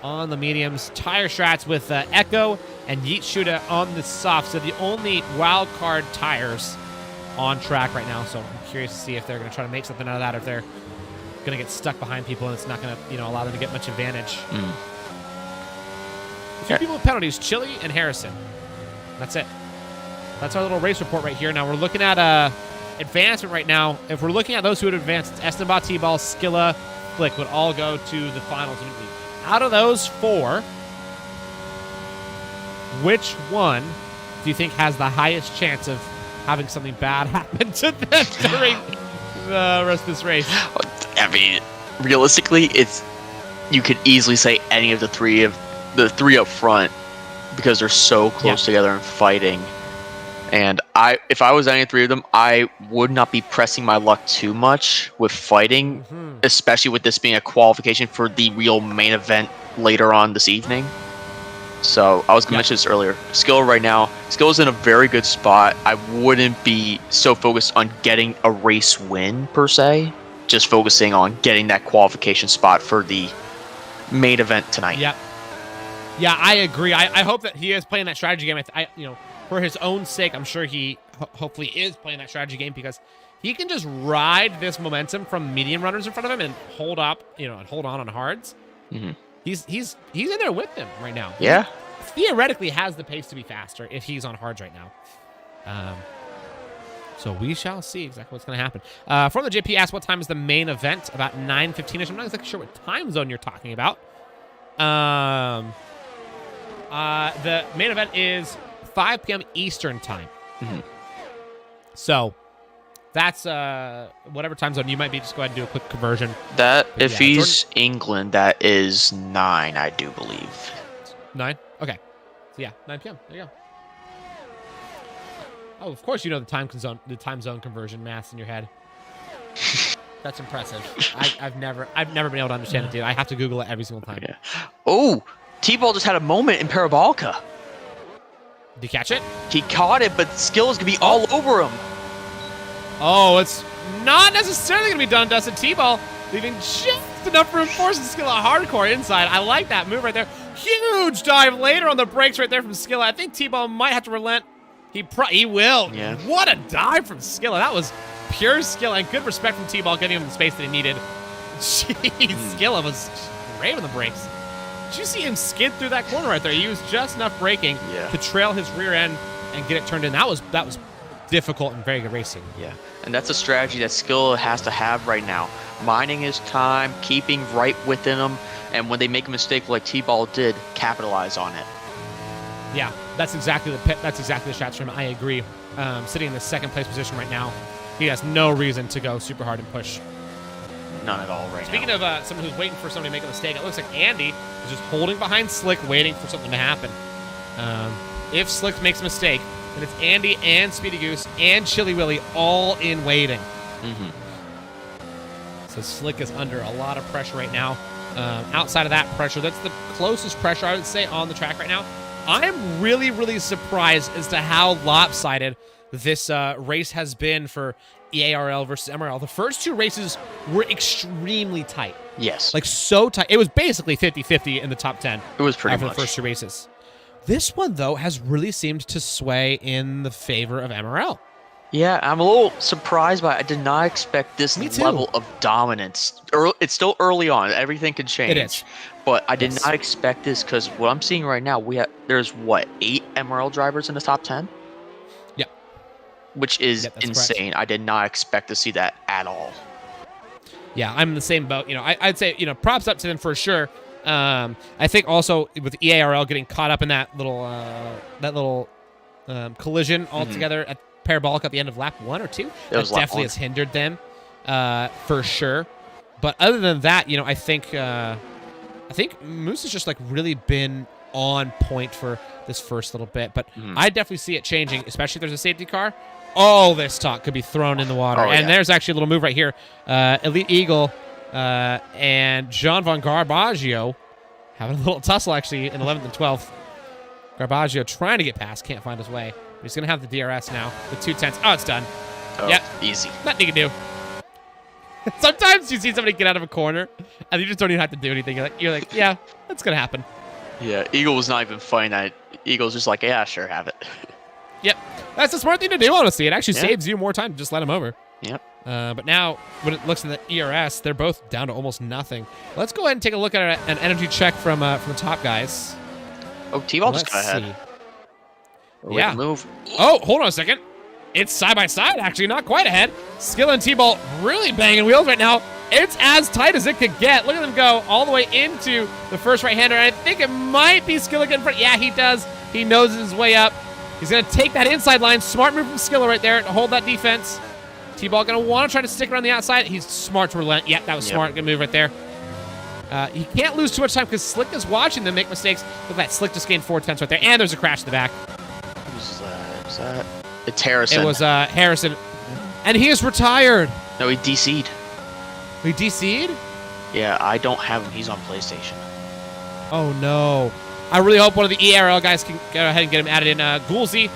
on the mediums. Tire strats with Echo and Yeet Shooter on the soft. So the only wild card tires on track right now. So I'm curious to see if they're going to try to make something out of that, or if they're going to get stuck behind people and it's not going to, allow them to get much advantage. Two people with penalties: Chili and Harrison. That's it. That's our little race report right here. Now we're looking at advancement right now. If we're looking at those who would advance, it's Esteban, T-Ball, Skilla, Flick would all go to the finals. Out of those four, which one do you think has the highest chance of having something bad happen to them during the rest of this race? I mean, realistically, you could easily say any of the three up front, because they're so close together and fighting. And if I was any three of them, I would not be pressing my luck too much with fighting, especially with this being a qualification for the real main event later on this evening. So I was going to mention this earlier. Skill right now, Skill's in a very good spot. I wouldn't be so focused on getting a race win per se, just focusing on getting that qualification spot for the main event tonight. Yeah, I agree. I hope that he is playing that strategy game. For his own sake, I'm sure he hopefully is playing that strategy game, because he can just ride this momentum from medium runners in front of him and hold up, and hold on hards. He's in there with them right now. Yeah. He theoretically has the pace to be faster if he's on hards right now. So we shall see exactly what's going to happen. From the JP asked, what time is the main event? About 9:15ish. I'm not exactly sure what time zone you're talking about. The main event is 5 p.m. Eastern time. So that's whatever time zone you might be. Just go ahead and do a quick conversion. If he's England, that is 9, I do believe. 9? Okay. So yeah, 9 p.m. There you go. Oh, of course you know the time zone conversion maths in your head. That's impressive. I've never been able to understand it, dude. I have to Google it every single time. Yeah. Oh, T-Ball just had a moment in Parabolica. Did you catch it? He caught it, but Skill is going to be all over him. Oh, it's not necessarily going to be done, Dustin. T-Ball leaving just enough room for Skill hardcore inside. I like that move right there. Huge dive later on the brakes right there from Skilla. I think T-Ball might have to relent. He will. Yeah. What a dive from Skilla. That was pure skill and good respect from T-Ball, getting him the space that he needed. Jeez, Skilla was great on the brakes. Did you see him skid through that corner right there? He used just enough braking to trail his rear end and get it turned in. That was difficult and very good racing. Yeah, and that's a strategy that Skill has to have right now. Minding his time, keeping right within him, and when they make a mistake like T-Ball did, capitalize on it. Yeah, that's exactly the shots from him. I agree. Sitting in the second place position right now, he has no reason to go super hard and push. None at all Speaking of someone who's waiting for somebody to make a mistake, it looks like Andy is just holding behind Slick, waiting for something to happen. If Slick makes a mistake, And it's Andy and Speedy Goose and Chili Willy all in waiting. So Slick is under a lot of pressure right now. Outside of that pressure, that's the closest pressure I would say on the track right now. I'm really, really surprised as to how lopsided this race has been for EARL versus MRL. The first two races were extremely tight. Yes. Like, so tight. It was basically 50-50 in the top 10. It was pretty after much. the first two races. This one, though, has really seemed to sway in the favor of MRL. Yeah, I'm a little surprised by it. I did not expect this level of dominance. It's still early on. Everything could change. It is. But I did not expect this because what I'm seeing right now, there's what, 8 MRL drivers in the top 10? Yep. Which is insane. Correct. I did not expect to see that at all. Yeah, I'm in the same boat. I'd say, props up to them for sure. I think also with EARL getting caught up in that little collision altogether at Parabolic at the end of lap 1 or 2, that definitely has hindered them for sure. But other than that, I think Moose has just like really been on point for this first little bit. But I definitely see it changing, especially if there's a safety car. All this talk could be thrown in the water. And there's actually a little move right here. Elite Eagle and John Von Garbaggio having a little tussle actually in 11th and 12th. Garbaggio trying to get past, can't find his way. But he's going to have the DRS now with 2/10. Oh, it's done. Oh, yep. Easy. Nothing you can do. Sometimes you see somebody get out of a corner and you just don't even have to do anything. You're like, yeah, that's going to happen. Yeah, Eagle was not even fighting that. Eagle's just like, yeah, sure, have it. Yep. That's the smart thing to do, honestly. It actually saves you more time to just let him over. Yep. But now, when it looks in the ERS, they're both down to almost nothing. Let's go ahead and take a look at an energy check from the top guys. Oh, T-Ball just got ahead. Yeah. Move. Oh, hold on a second. It's side by side, actually, not quite ahead. Skill and T-Ball really banging wheels right now. It's as tight as it could get. Look at them go all the way into the first right-hander. And I think it might be Skilla getting in front. Yeah, he does. He noses his way up. He's going to take that inside line. Smart move from Skilla right there to hold that defense. T-Ball going to want to try to stick around the outside. He's smart to relent. Yeah, that was smart. Good move right there. He can't lose too much time because Slick is watching them make mistakes. Look at that. Slick just gained 4/10 right there. And there's a crash in the back. Who's that? Is that? It's Harrison. It was Harrison. And he is retired. No, he DC'd. He DC'd? Yeah, I don't have him. He's on PlayStation. Oh, no. I really hope one of the EARL guys can go ahead and get him added in. Goolsy,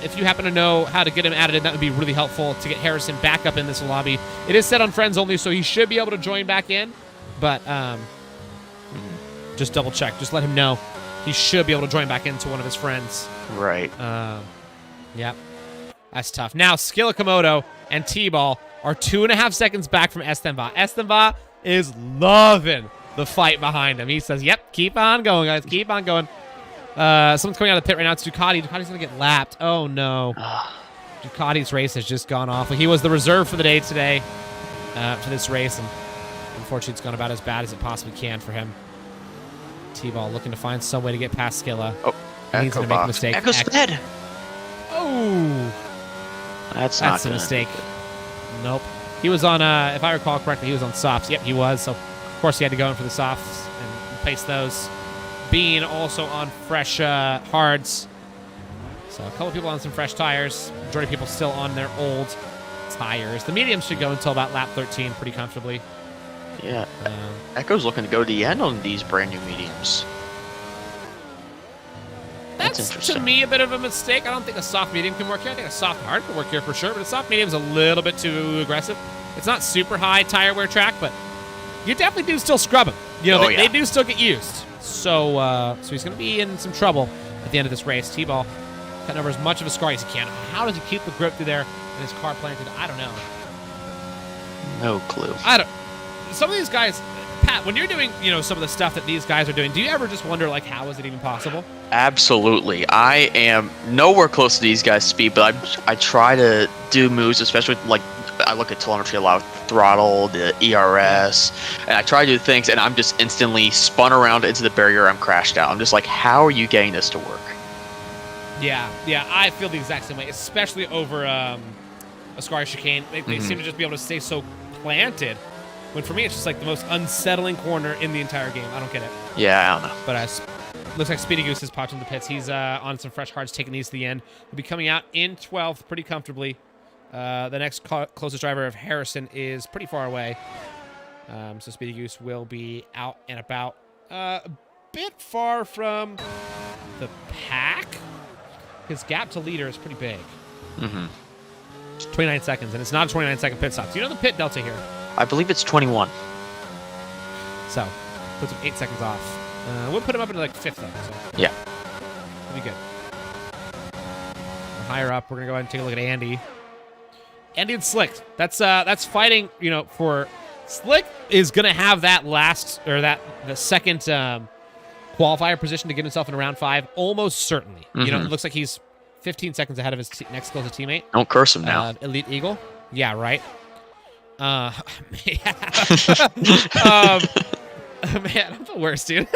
if you happen to know how to get him added in, that would be really helpful to get Harrison back up in this lobby. It is set on friends only, so he should be able to join back in. But just double check. Just let him know. He should be able to join back into one of his friends. Right. Yep. That's tough. Now, Skilla Komodo and T-Ball are 2.5 seconds back from Estenva. Estenva is loving the fight behind him. He says, yep, keep on going, guys. Keep on going. Someone's coming out of the pit right now. It's Ducati. Ducati's going to get lapped. Oh, no. Ducati's race has just gone off. He was the reserve for the day today for this race, and unfortunately, it's gone about as bad as it possibly can for him. T-Ball looking to find some way to get past Skilla. Oh, he's going to make a mistake. Echo sped. Oh. That's a mistake. Nope. He was on, if I recall correctly, he was on softs. Yep, he was. So, of course, he had to go in for the softs and replace those. Bean also on fresh hards. So, a couple people on some fresh tires. Majority of people still on their old tires. The mediums should go until about lap 13 pretty comfortably. Yeah. Echo's looking to go to the end on these brand new mediums. That's to me a bit of a mistake. I don't think a soft medium can work here. I think a soft hard can work here for sure, but a soft medium is a little bit too aggressive. It's not super high tire wear track, but you definitely do still scrub them. They do still get used. So he's going to be in some trouble at the end of this race. T-Ball cutting over as much of a scar as he can. How does he keep the grip through there and his car planted? I don't know. No clue. Some of these guys, Pat, when you're doing, some of the stuff that these guys are doing, do you ever just wonder, like, how is it even possible? Absolutely. I am nowhere close to these guys' speed, but I try to do moves, especially, like, I look at telemetry a lot with throttle, the ERS, and I try to do things, and I'm just instantly spun around into the barrier. I'm crashed out. I'm just like, how are you getting this to work? Yeah, I feel the exact same way, especially over a Ascari chicane. They seem to just be able to stay so planted. When for me, it's just like the most unsettling corner in the entire game. I don't get it. Yeah, I don't know. But Looks like Speedy Goose has popped in the pits. He's on some fresh hards, taking these to the end. He'll be coming out in 12th pretty comfortably. The next closest driver of Harrison is pretty far away. So Speedy Goose will be out and about. A bit far from the pack. His gap to leader is pretty big. Mm-hmm. It's 29 seconds, and it's not a 29-second pit stop. Do you know the pit delta here? I believe it's 21. So, puts him 8 seconds off. We'll put him up into like 5th, though. So. Yeah. It'll be good. Higher up, we're going to go ahead and take a look at Andy. Andy and Slick. That's fighting, you know, for... Slick is going to have that last, or the second qualifier position to get himself in round 5, almost certainly. Mm-hmm. You know, it looks like he's 15 seconds ahead of his next closest teammate. Don't curse him now. Elite Eagle. Yeah, right. Man, I'm the worst, dude.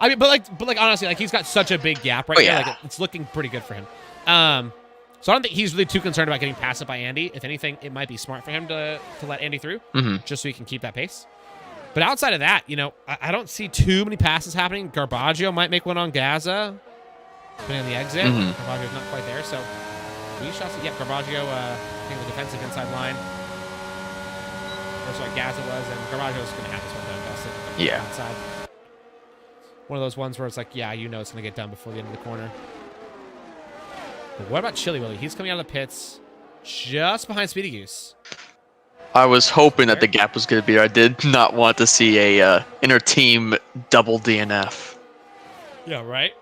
I mean, but like honestly, like he's got such a big gap right here. Like it's looking pretty good for him. So I don't think he's really too concerned about getting passed up by Andy. If anything, it might be smart for him to let Andy through, just so he can keep that pace. But outside of that, you know, I don't see too many passes happening. Garbaggio might make one on Gaza, depending on the exit. Garbaggio's not quite there, so 3 shots. Yeah, Garbaggio, I think the defensive inside line. Or sorry, Gaza was, and Garbaggio's going to have this one done. Yeah. Inside. One of those ones where it's like, yeah, you know it's going to get done before the end of the corner. But what about Chili Willy? He's coming out of the pits just behind Speedy Goose. I was hoping that the gap was going to be there. I did not want to see a inter-team double DNF. Yeah, right?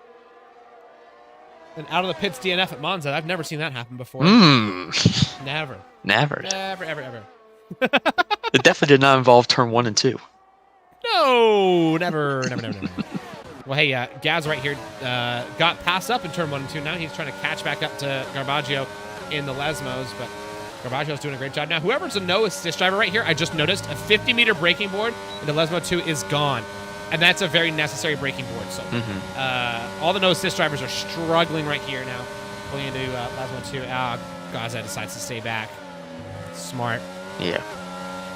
And out of the pits DNF at Monza. I've never seen that happen before. Never. Never. Never, ever. It definitely did not involve turn 1 and 2. No, never. Well, hey, Gaz right here got passed up in turn 1 and 2. Now he's trying to catch back up to Garbaggio in the Lesmos, but Garbaggio's doing a great job. Now, whoever's a no assist driver right here, I just noticed a 50-meter braking board in the Lesmo 2 is gone. And that's a very necessary braking board. So all the no assist drivers are struggling right here now. Going into Lesmo 2. Gaza decides to stay back. Smart. Yeah.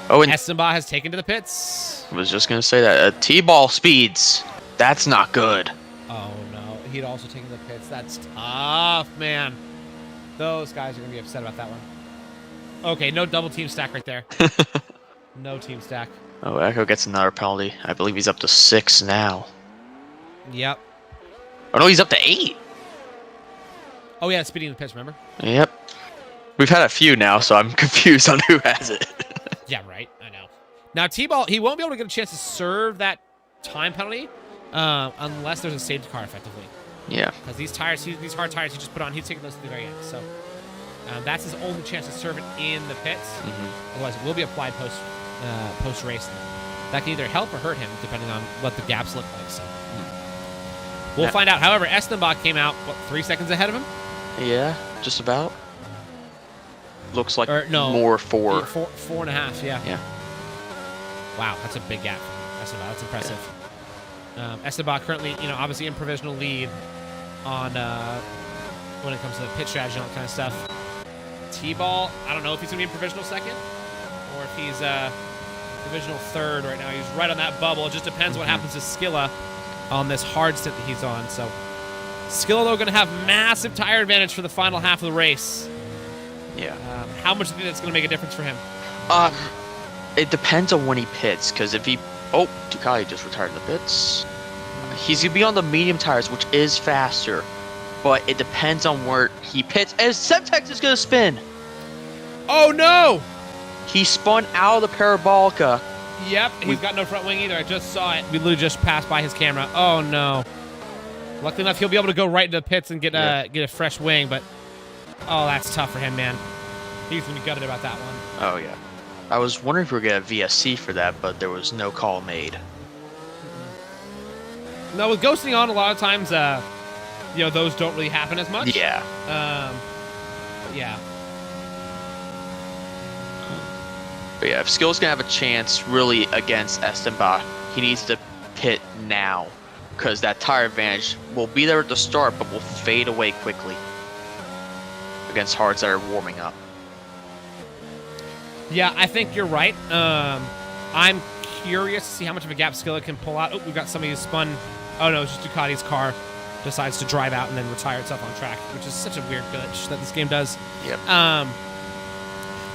Oh, and Estenba has taken to the pits. I was just going to say that. T-ball speeds. That's not good. Oh, no. He'd also taken the pits. That's tough, man. Those guys are going to be upset about that one. Okay, no double team stack right there. No team stack. Oh, Echo gets another penalty. I believe he's up to 6 now. Yep. Oh, no, he's up to 8. Oh, yeah, speeding the pits, remember? Yep. We've had a few now, so I'm confused on who has it. Yeah, right. I know. Now, T-Ball, he won't be able to get a chance to serve that time penalty unless there's a safety car, effectively. Yeah. Because these tires, these hard tires he just put on, he's taking those to the very end. So that's his only chance to serve it in the pits. Otherwise, it will be applied post-race. That can either help or hurt him, depending on what the gaps look like. So we'll find out. However, Estenbach came out, 3 seconds ahead of him? Yeah, just about. Looks like no, more 4. 4.5, yeah. Yeah. Wow, that's a big gap for Estenbach. That's impressive. Estenbach currently, obviously in provisional lead on when it comes to the pit strategy and all that kind of stuff. T-Ball, I don't know if he's going to be in provisional second or if he's provisional third right now. He's right on that bubble. It just depends what happens to Skilla on this hard stint that he's on. So Skilla, though, going to have massive tire advantage for the final half of the race. Yeah. How much do you think that's going to make a difference for him? It depends on when he pits, because if he... Oh, Ducati just retired in the pits. He's going to be on the medium tires, which is faster, but it depends on where he pits. And Semtex is going to spin! Oh, no! He spun out of the Parabolica. Yep, he's got no front wing either. I just saw it. We literally just passed by his camera. Oh, no. Luckily enough, he'll be able to go right into the pits and get a fresh wing, but... Oh, that's tough for him, man. He's going to be gutted about that one. Oh, yeah. I was wondering if we were going to have VSC for that, but there was no call made. No, with ghosting on, a lot of times, those don't really happen as much. Yeah. Yeah. But yeah, if Skill's going to have a chance really against Estenbach, he needs to pit now, because that tire advantage will be there at the start, but will fade away quickly against hards that are warming up. Yeah, I think you're right. I'm curious to see how much of a gap Skilla can pull out. Oh, we've got somebody who spun Oh no, it's just Ducati's car decides to drive out and then retire itself on track, which is such a weird glitch that this game does. Yep.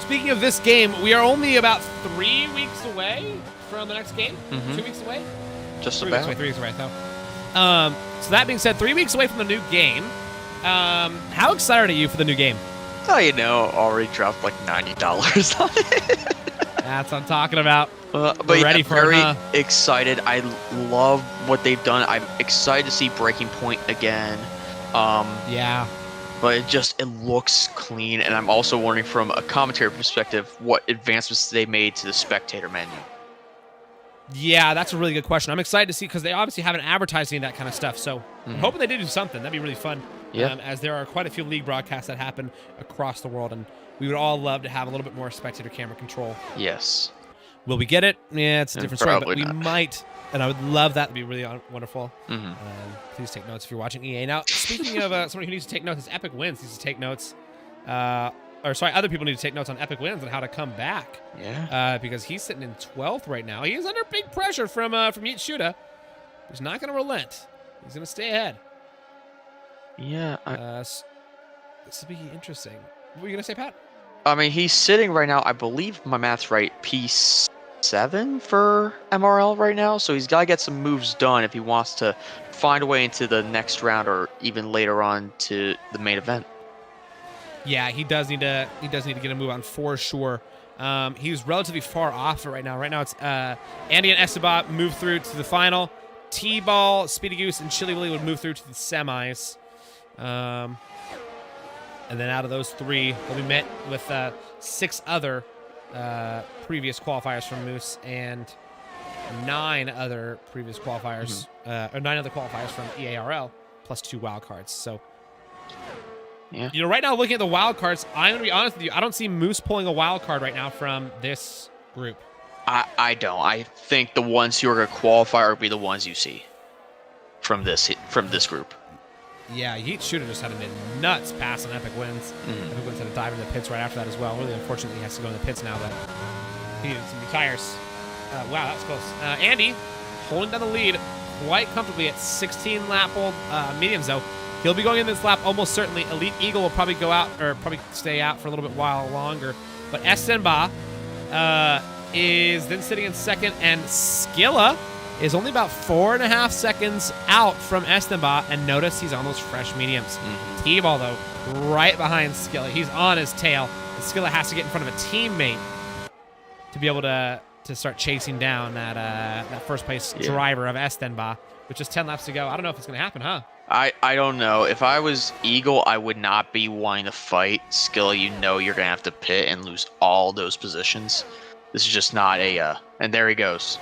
Speaking of this game, we are only about 3 weeks away from the next game. 2 weeks away? Just 3 about. weeks away, 3 weeks away, though. So that being said, 3 weeks away from the new game. How excited are you for the new game? Oh, you know, already dropped like $90 on it. That's what I'm talking about. But ready yeah, for very it, huh? excited. I love what they've done. I'm excited to see Breaking Point again. Yeah. But it looks clean, and I'm also wondering from a commentary perspective what advancements they made to the spectator menu. Yeah, that's a really good question. I'm excited to see because they obviously haven't advertised any of that kind of stuff. So I'm hoping they did do something. That'd be really fun. Yeah. As there are quite a few league broadcasts that happen across the world, and we would all love to have a little bit more spectator camera control. Yes. Will we get it? Yeah, it's a different story, but we not. might. And I would love that. It'd be really wonderful. Mm-hmm. Please take notes if you're watching EA. Now, speaking of somebody who needs to take notes, Epic Wins needs to take notes. Other people need to take notes on Epic Wins and how to come back. Yeah. Because he's sitting in 12th right now. He is under big pressure from Yeet Shooda. He's not going to relent. He's going to stay ahead. Yeah. This will be interesting. What were you going to say, Pat? I mean, he's sitting right now, I believe my math's right, P7 for MRL right now. So he's got to get some moves done if he wants to find a way into the next round or even later on to the main event. Yeah, he does need to get a move on for sure. He's relatively far off it right now. Right now it's Andy and Esteban move through to the final. T-Ball, Speedy Goose, and Chili Willy would move through to the semis. And then out of those three, they'll be met with 6 other previous qualifiers from Moose and 9 other previous qualifiers, or 9 other qualifiers from EARL, plus 2 wildcards. So, yeah. You know, right now looking at the wildcards, I'm going to be honest with you, I don't see Moose pulling a wildcard right now from this group. I don't. I think the ones who are going to qualify will be the ones you see from this group. Yeah, Yeet Shooter just had a nuts pass on Epic Wins. Epic Wins had to dive into the pits right after that as well. Really unfortunately, he has to go in the pits now, but he needed some new tires. Wow, that was close. Andy holding down the lead quite comfortably at 16 lap old mediums, though. He'll be going in this lap almost certainly. Elite Eagle will probably go out, or probably stay out for a little bit while longer. But Estenba is then sitting in second, and Skilla is only about 4.5 seconds out from Estenba, and notice he's on those fresh mediums. T-Ball, though, right behind Skilla. He's on his tail, and Skilla has to get in front of a teammate to be able to start chasing down that first place driver of Estenba, with just 10 laps to go. I don't know if it's going to happen, huh? I don't know. If I was Eagle, I would not be wanting to fight Skilla. You know you're going to have to pit and lose all those positions. This is just not a... and there he goes.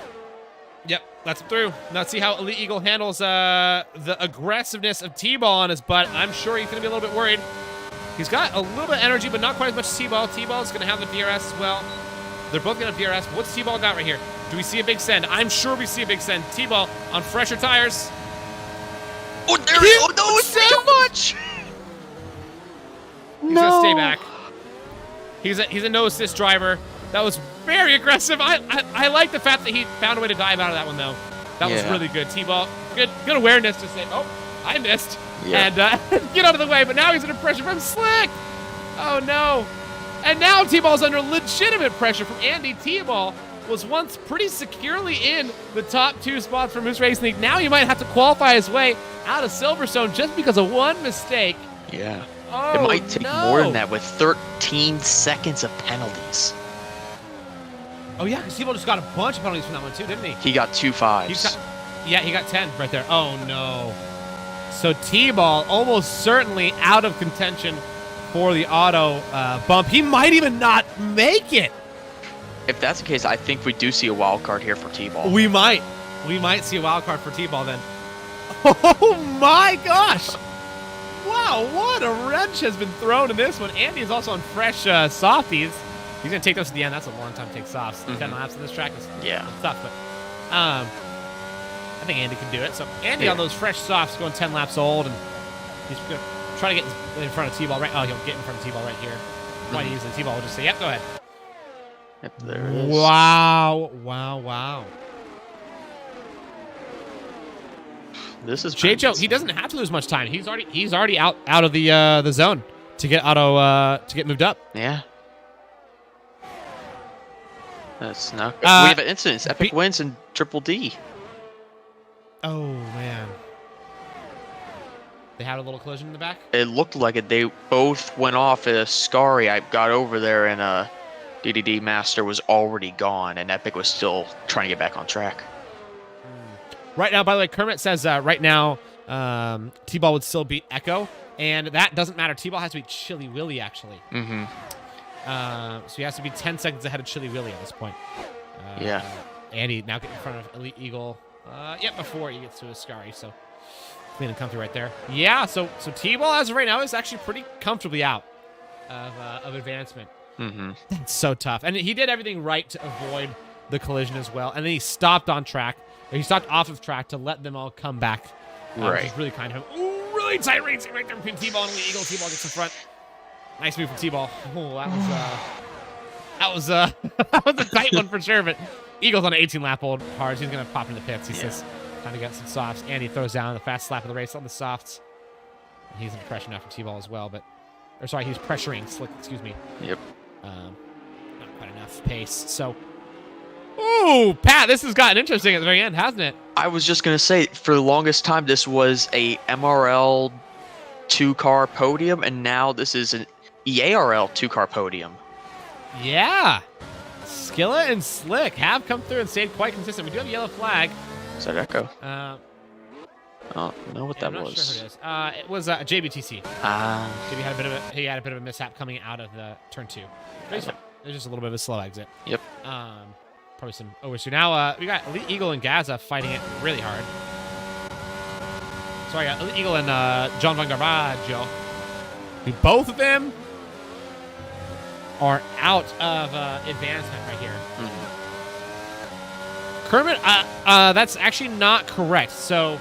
Yep, that's him through. Now let's see how Elite Eagle handles the aggressiveness of T-Ball on his butt. I'm sure he's going to be a little bit worried. He's got a little bit of energy, but not quite as much as T-Ball. T-Ball is going to have the DRS as well. They're both going to have DRS. What's T-Ball got right here? Do we see a big send? I'm sure we see a big send. T-Ball on fresher tires. Oh, there he goes. No, it's too much. He's going to stay back. He's a no-assist driver. That was very aggressive. I like the fact that he found a way to dive out of that one, though. That was really good. T-Ball, good awareness to say, oh, I missed. Yeah. And get out of the way. But now he's under pressure from Slick. Oh, no. And now T-Ball's under legitimate pressure from Andy. T-Ball was once pretty securely in the top 2 spots for Moose Racing League. Now he might have to qualify his way out of Silverstone just because of one mistake. Yeah. Oh, it might take more than that with 13 seconds of penalties. Oh, yeah, because T-Ball just got a bunch of penalties from that one, too, didn't he? He got 2 5s. He got 10 right there. Oh, no. So T-Ball almost certainly out of contention for the auto bump. He might even not make it. If that's the case, I think we do see a wild card here for T-Ball. We might see a wild card for T-Ball then. Oh, my gosh. Wow, what a wrench has been thrown in this one. Andy is also on fresh softies. He's going to take those to the end. That's a long time to take softs. 10 laps on this track is tough, but I think Andy can do it. So Andy on those fresh softs going 10 laps old, and he's going to try to get in front of T-Ball right. Oh, he'll get in front of T-Ball right here. Quite easily. T-Ball will just say, yep, go ahead. Yep, there it is. Wow. This is J-Joe, he doesn't have to lose much time. He's already out of the zone to get to get moved up. Yeah. That's not good. We have an incident. Epic wins in Triple D. Oh, man. They had a little collision in the back? It looked like it. They both went off. Scary, I got over there, and DDD Master was already gone, and Epic was still trying to get back on track. Right now, by the way, Kermit says right now T-Ball would still beat Echo, and that doesn't matter. T-Ball has to beat Chili Willy, actually. Mm-hmm. So he has to be 10 seconds ahead of Chili Willy at this point. Yeah. Andy now getting in front of Elite Eagle. Before he gets to Ascari, so clean and comfy right there. Yeah, so T-Ball as of right now is actually pretty comfortably out of advancement. Mm-hmm. That's so tough. And he did everything right to avoid the collision as well. And then he stopped on track. Or he stopped off of track to let them all come back. Right. Which is really kind of him. Ooh, really tight racing right there between T-Ball and Elite Eagle. T-Ball gets in front. Nice move from T-Ball. Oh, that was a tight one for sure, but Eagle's on an 18-lap old hard. He's going to pop into the pits. He says, time to get some softs. And he throws down the fast slap of the race on the softs. And he's under pressure now from T-Ball as well, he's pressuring Slick, excuse me. Yep. Not quite enough pace. So, ooh, Pat, this has gotten interesting at the very end, hasn't it? I was just going to say, for the longest time, this was a MRL 2-car podium, and now this is an EARL 2-car podium. Yeah. Skillet and Slick have come through and stayed quite consistent. We do have a yellow flag. Is that Echo? I don't know what that I'm not was. sure who it is. It was JBTC. JB had a bit of a mishap coming out of the turn 2. There's just a little bit of a slow exit. Yep. Probably some oversteer. Now we got Elite Eagle and Gaza fighting it really hard. Sorry, Elite Eagle and John Van Garbaggio. Both of them are out of advancement right here. Mm-hmm. Kermit, that's actually not correct. So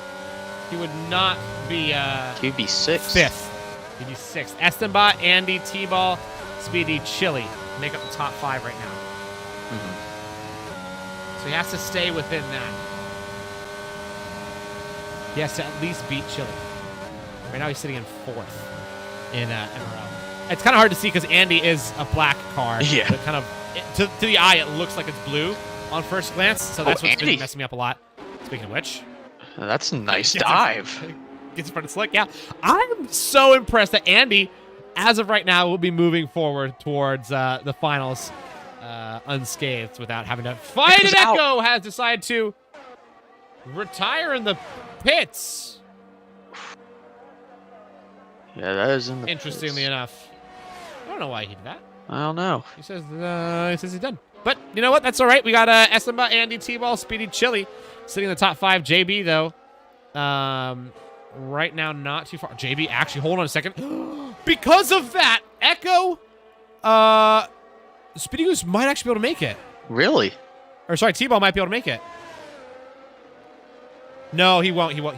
he would not be. He'd be 6th. 5th. He'd be 6th. Estemba, Andy, T-Ball, Speedy, Chili make up the top 5 right now. Mm-hmm. So he has to stay within that. He has to at least beat Chili. Right now he's sitting in 4th in MRL. It's kind of hard to see because Andy is a black car. Yeah. But kind of, to the eye, it looks like it's blue on first glance. So that's what's been messing me up a lot. Speaking of which. That's a nice dive. Gets in front of Slick. Yeah. I'm so impressed that Andy, as of right now, will be moving forward towards the finals unscathed without having to fight it. Echo has decided to retire in the pits. Yeah, that is in the Interestingly enough. I don't know why he did that. I don't know. He says he's done. But you know what? That's all right. We got Estemba, Andy, T-Ball, Speedy, Chili sitting in the top 5. JB, though, right now not too far. JB, actually, hold on a second. Because of that, Echo, Speedy Goose might actually be able to make it. Really? Or sorry, T-Ball might be able to make it. No, he won't. He won't.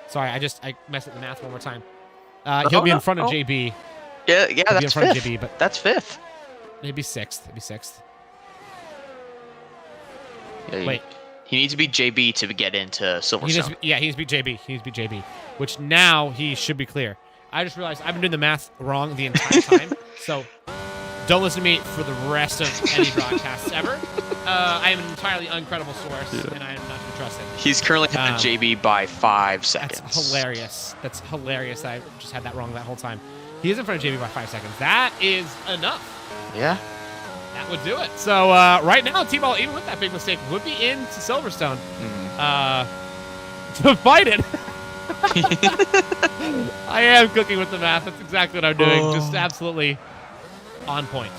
Sorry, I messed up the math one more time. He'll be in front of JB. Yeah, that's 5th. JB, but that's 5th. Maybe 6th. Yeah, Wait. He needs to beat JB to get into Silverstone. He needs to beat JB. Which now he should be clear. I just realized I've been doing the math wrong the entire time. So don't listen to me for the rest of any broadcasts ever. I am an entirely uncredible source, and I am not to trust it. He's currently ahead of JB by 5 seconds. That's hilarious. That's hilarious. I just had that wrong that whole time. He is in front of JB by 5 seconds. That is enough. Yeah. That would do it. So right now, T-Ball, even with that big mistake, would be into Silverstone to fight it. I am cooking with the math. That's exactly what I'm doing. Just absolutely on point.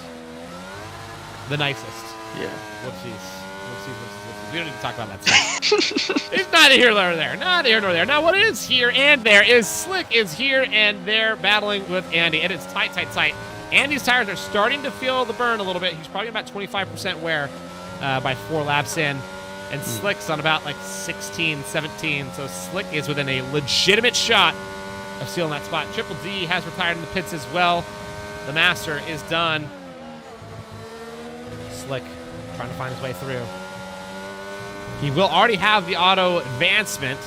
The nicest. Yeah. Whoopsies. We don't need to talk about that stuff. It's neither here nor there. Neither here nor there. Now, what is here and there is Slick is here and there battling with Andy. And it's tight. Andy's tires are starting to feel the burn a little bit. He's probably about 25% wear by 4 laps in. And Slick's on about like 16, 17. So Slick is within a legitimate shot of stealing that spot. Triple D has retired in the pits as well. The Master is done. Slick trying to find his way through. He will already have the auto advancement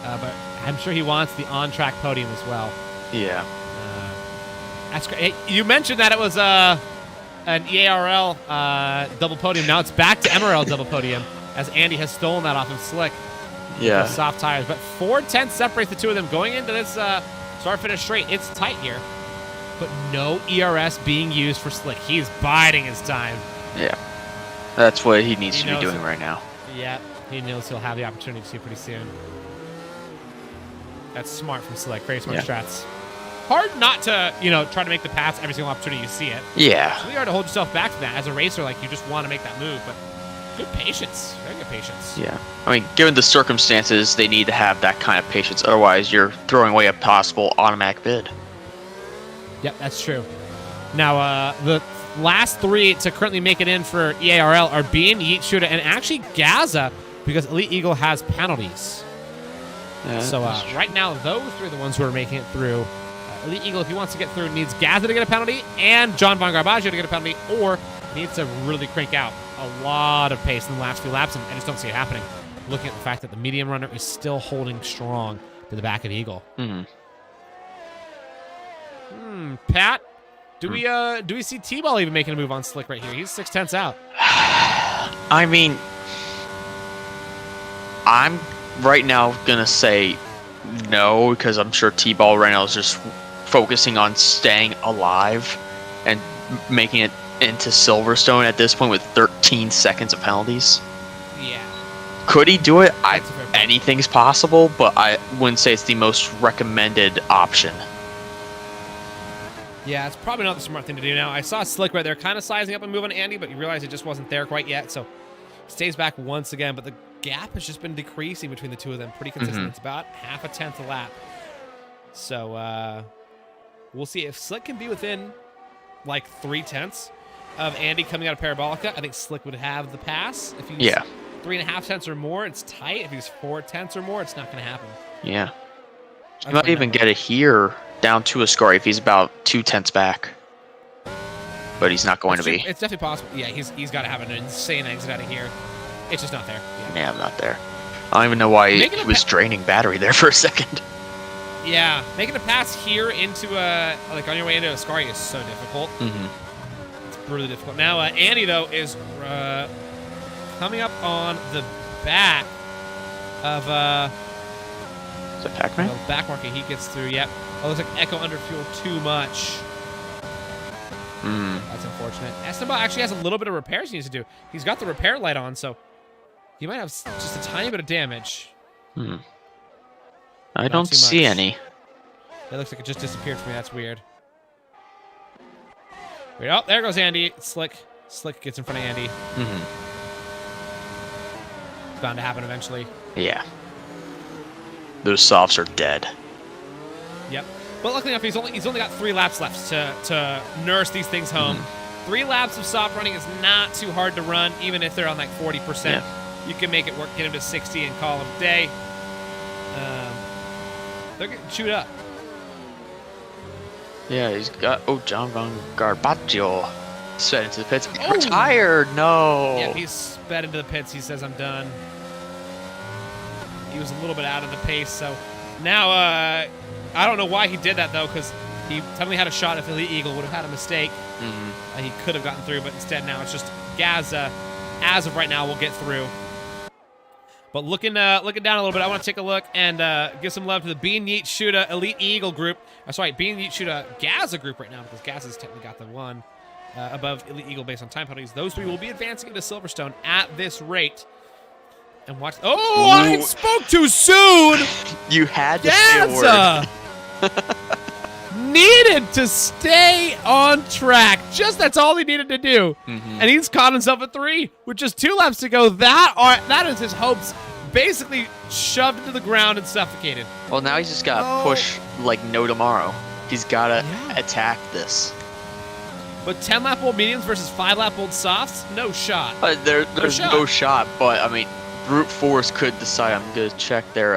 but I'm sure he wants the on-track podium as well. Yeah. That's great. Hey, you mentioned that it was an EARL double podium. Now it's back to MRL double podium as Andy has stolen that off of Slick. Yeah. With soft tires. But 4/10 separates the two of them going into this start-finish straight. It's tight here. But no ERS being used for Slick. He's biding his time. Yeah. That's what he needs to be doing right now. Yeah. He knows he'll have the opportunity to pretty soon. That's smart from Slick. Very smart strats. Hard not to, try to make the pass every single opportunity you see it. Yeah. It's really hard to hold yourself back to that. As a racer, you just want to make that move, but good patience. Very good patience. Yeah. I mean, given the circumstances, they need to have that kind of patience. Otherwise, you're throwing away a possible automatic bid. Yep, that's true. Now, the last three to currently make it in for EARL are Bean, Yeet, Shooter, and actually Gaza, because Elite Eagle has penalties. Yeah, so right now, those three are the ones who are making it through. Elite Eagle, if he wants to get through, needs Gaza to get a penalty and John Von Garbaggio to get a penalty, or needs to really crank out a lot of pace in the last few laps, and I just don't see it happening. Looking at the fact that the medium runner is still holding strong to the back of Eagle. Pat, do we see T-Ball even making a move on Slick right here? He's 6/10 out. I mean, I'm right now gonna say no, because I'm sure T-Ball right now is just focusing on staying alive and making it into Silverstone at this point with 13 seconds of penalties. Yeah. Could he do it? Anything's possible, but I wouldn't say it's the most recommended option. Yeah, it's probably not the smart thing to do now. I saw Slick right there kind of sizing up and moving Andy, but you realize it just wasn't there quite yet, so stays back once again, but the gap has just been decreasing between the two of them pretty consistent. It's about half a tenth a lap. So we'll see if Slick can be within 3/10 of Andy coming out of Parabolica. I think Slick would have the pass. If he's 3.5 tenths or more, it's tight. If he's 4 tenths or more, it's not going to happen. Yeah. He might even get it here down to a score if he's about 2 tenths back. But he's not going to be. It's definitely possible. Yeah, he's got to have an insane exit out of here. It's just not there. Yeah, I'm not there. I don't even know why he was draining battery there for a second. Yeah, making a pass here into on your way into Ascari is so difficult. It's really difficult. Now, Andy, though, is coming up on the back of is it Pac-Man? The back market he gets through. Yep. Oh, looks like Echo under fuel too much. That's unfortunate. Esteban actually has a little bit of repairs he needs to do. He's got the repair light on, so he might have just a tiny bit of damage. I don't see any. It looks like it just disappeared for me. That's weird. Oh, there goes Andy. Slick gets in front of Andy. It's bound to happen eventually. Yeah. Those softs are dead. Yep. But luckily enough, he's only got 3 laps left to nurse these things home. 3 laps of soft running is not too hard to run, even if they're on 40%. Yeah. You can make it work, get him to 60 and call him a day. They're getting chewed up. Yeah, he's got John Von Garbaggio sped into the pits. Retired, no. Yeah, he's sped into the pits. He says, I'm done. He was a little bit out of the pace, so now I don't know why he did that, though, because he suddenly had a shot if Elite Eagle would have had a mistake. He could have gotten through, but instead now it's just Gaza, as of right now, will get through. But looking down a little bit, I want to take a look and give some love to the Bean, Yeet, Shooter, Elite Eagle group. Sorry, Bean, Yeet, Shooter, Gaza group right now, because Gaza's technically got the one above Elite Eagle based on time penalties. Those 3 will be advancing into Silverstone at this rate. And watch. Oh, I spoke too soon. You had to say a word. Needed to stay on track. Just that's all he needed to do. And he's caught himself at 3 with just 2 laps to go. That is his hopes basically shoved into the ground and suffocated. Well, now he's just got to push like no tomorrow. He's got to attack this. But 10-lap-old mediums versus 5-lap-old softs, no shot. There's no shot, but I mean, brute force could decide. I'm going to check their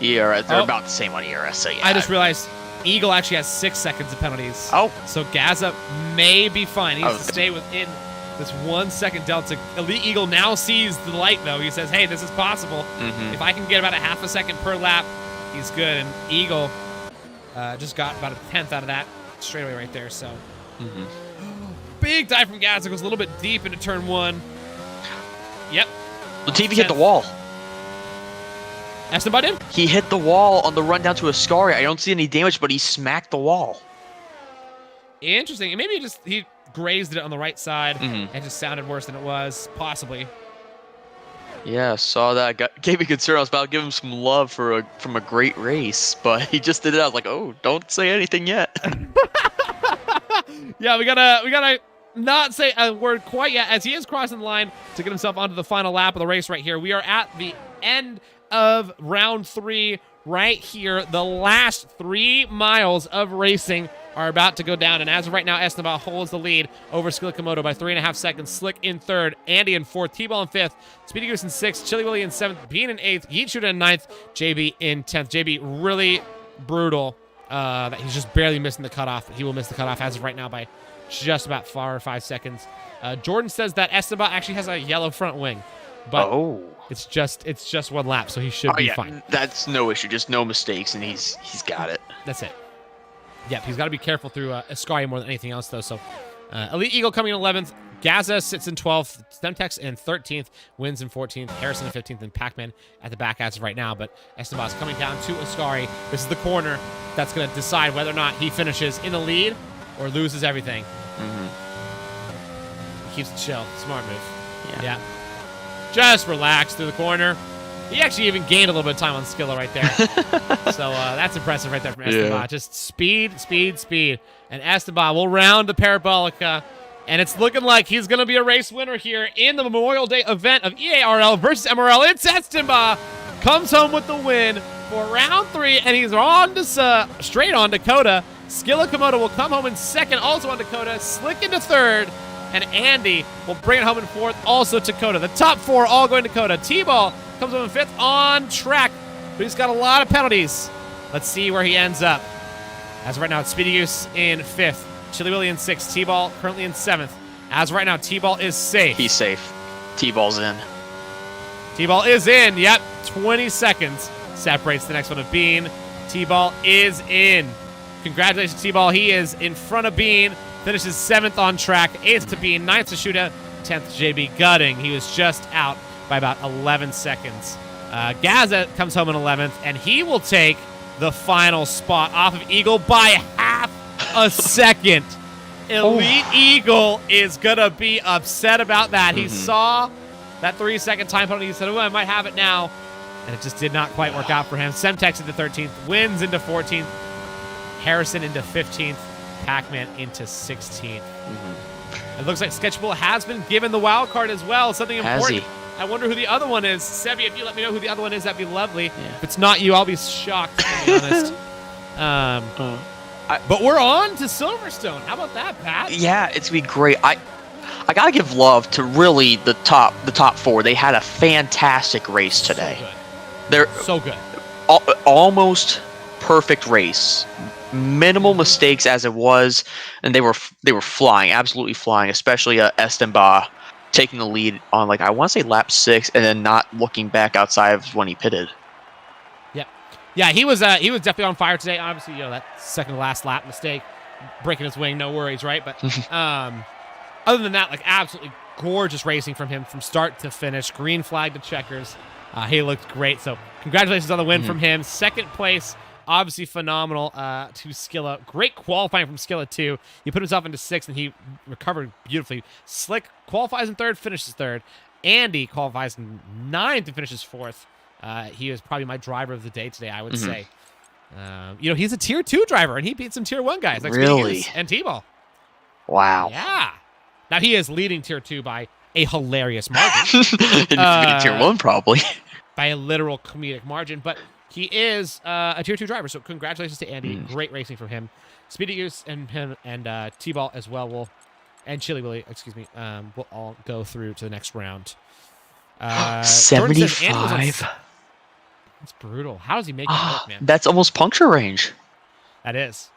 ERS. They're about the same on ERS, so yeah. I just realized Eagle actually has 6 seconds of penalties. So Gaza may be fine. He needs to stay within This 1 second delta. Elite Eagle now sees the light, though. He says, hey, this is possible. If I can get about a half a second per lap, he's good. And Eagle just got about a 10th out of that straightaway right there. So big dive from Gaz. It goes a little bit deep into turn 1. Yep. Latifi hit the wall. Esteban did? He hit the wall on the run down to Ascari. I don't see any damage, but he smacked the wall. Interesting. And maybe he grazed it on the right side and just sounded worse than it was, possibly. Yeah, saw that. Gave me concern. I was about to give him some love from a great race, but he just did it. I was like, oh, don't say anything yet. Yeah, we gotta not say a word quite yet, as he is crossing the line to get himself onto the final lap of the race right here. We are at the end of round 3 right here. The last 3 miles of racing are about to go down, and as of right now, Esteban holds the lead over Skilla Komodo by 3.5 seconds. Slick in 3rd, Andy in 4th, T-Ball in 5th, Speedy Goose in 6th, Chili Willy in 7th, Bean in 8th, Yeet Shooter in 9th, JB in 10th. JB really brutal that he's just barely missing the cutoff. He will miss the cutoff as of right now by just about 4 or 5 seconds. Jordan says that Esteban actually has a yellow front wing, but it's just 1 lap, so he should be fine. That's no issue, just no mistakes, and he's got it. That's it. Yep, he's got to be careful through Ascari more than anything else, though. So, Elite Eagle coming in 11th. Gaza sits in 12th. Stemtex in 13th. Wins in 14th. Harrison in 15th. And Pac-Man at the back as of right now. But Esteban's coming down to Ascari. This is the corner that's going to decide whether or not he finishes in the lead or loses everything. He keeps it chill. Smart move. Yeah. Just relax through the corner. He actually even gained a little bit of time on Skilla right there. So that's impressive right there from Esteban. Yeah. Just speed, speed, speed. And Esteban will round the Parabolica. And it's looking like he's going to be a race winner here in the Memorial Day event of EARL versus MRL. It's Esteban. Comes home with the win for round 3. And he's on to straight on Dakota. Skilla Komodo will come home in 2nd, also on Dakota. Slick into 3rd. And Andy will bring it home in 4th, also Dakota. The top 4 all going Dakota. T-Ball comes home in 5th on track, but he's got a lot of penalties. Let's see where he ends up. As of right now, it's Speedy Goose in 5th. Chili Willy in 6th. T-Ball currently in 7th. As of right now, T-Ball is safe. He's safe. T-Ball's in. T-Ball is in. Yep, 20 seconds separates the next one of Bean. T-Ball is in. Congratulations, T-Ball. He is in front of Bean. Finishes 7th on track. 8th to Bean. 9th to Shuda. 10th to JB. Gutting. He was just out by about 11 seconds. Gaza comes home in 11th, and he will take the final spot off of Eagle by half a second. Elite Eagle is going to be upset about that. He saw that 3-second time penalty. He said, oh, I might have it now. And it just did not quite work out for him. Semtex into 13th, wins into 14th, Harrison into 15th, Pac-Man into 16th. It looks like Sketchable has been given the wild card as well. Something important. I wonder who the other one is. Sebi, if you let me know who the other one is, that'd be lovely. Yeah. If it's not you, I'll be shocked, to be honest. But we're on to Silverstone. How about that, Pat? Yeah, it's gonna be great. I gotta give love to really the top 4. They had a fantastic race today. So good. They're so good. Almost perfect race. Minimal mistakes as it was, and they were flying, absolutely flying. Especially Esteban taking the lead on, like, I want to say lap 6, and then not looking back outside of when he pitted. Yeah, he was definitely on fire today. Obviously, that second to last lap mistake, breaking his wing, no worries, right? But other than that, like, absolutely gorgeous racing from him from start to finish. Green flag to checkers. He looked great. So congratulations on the win from him. 2nd place. Obviously phenomenal to Skilla. Great qualifying from Skilla, too. He put himself into 6th, and he recovered beautifully. Slick qualifies in 3rd, finishes 3rd. Andy qualifies in 9th and finishes 4th. He was probably my driver of the day today, I would say. He's a Tier 2 driver, and he beat some Tier 1 guys like really? and T-Ball. Wow. Yeah. Now, he is leading Tier 2 by a hilarious margin. Tier 1, probably. By a literal comedic margin, but he is a Tier 2 driver, so congratulations to Andy. Great racing from him. Speedy Goose and him and T-Ball as well and Chili Willy, will all go through to the next round. 75. It's brutal. How does he make it work, man? That's almost puncture range. That is.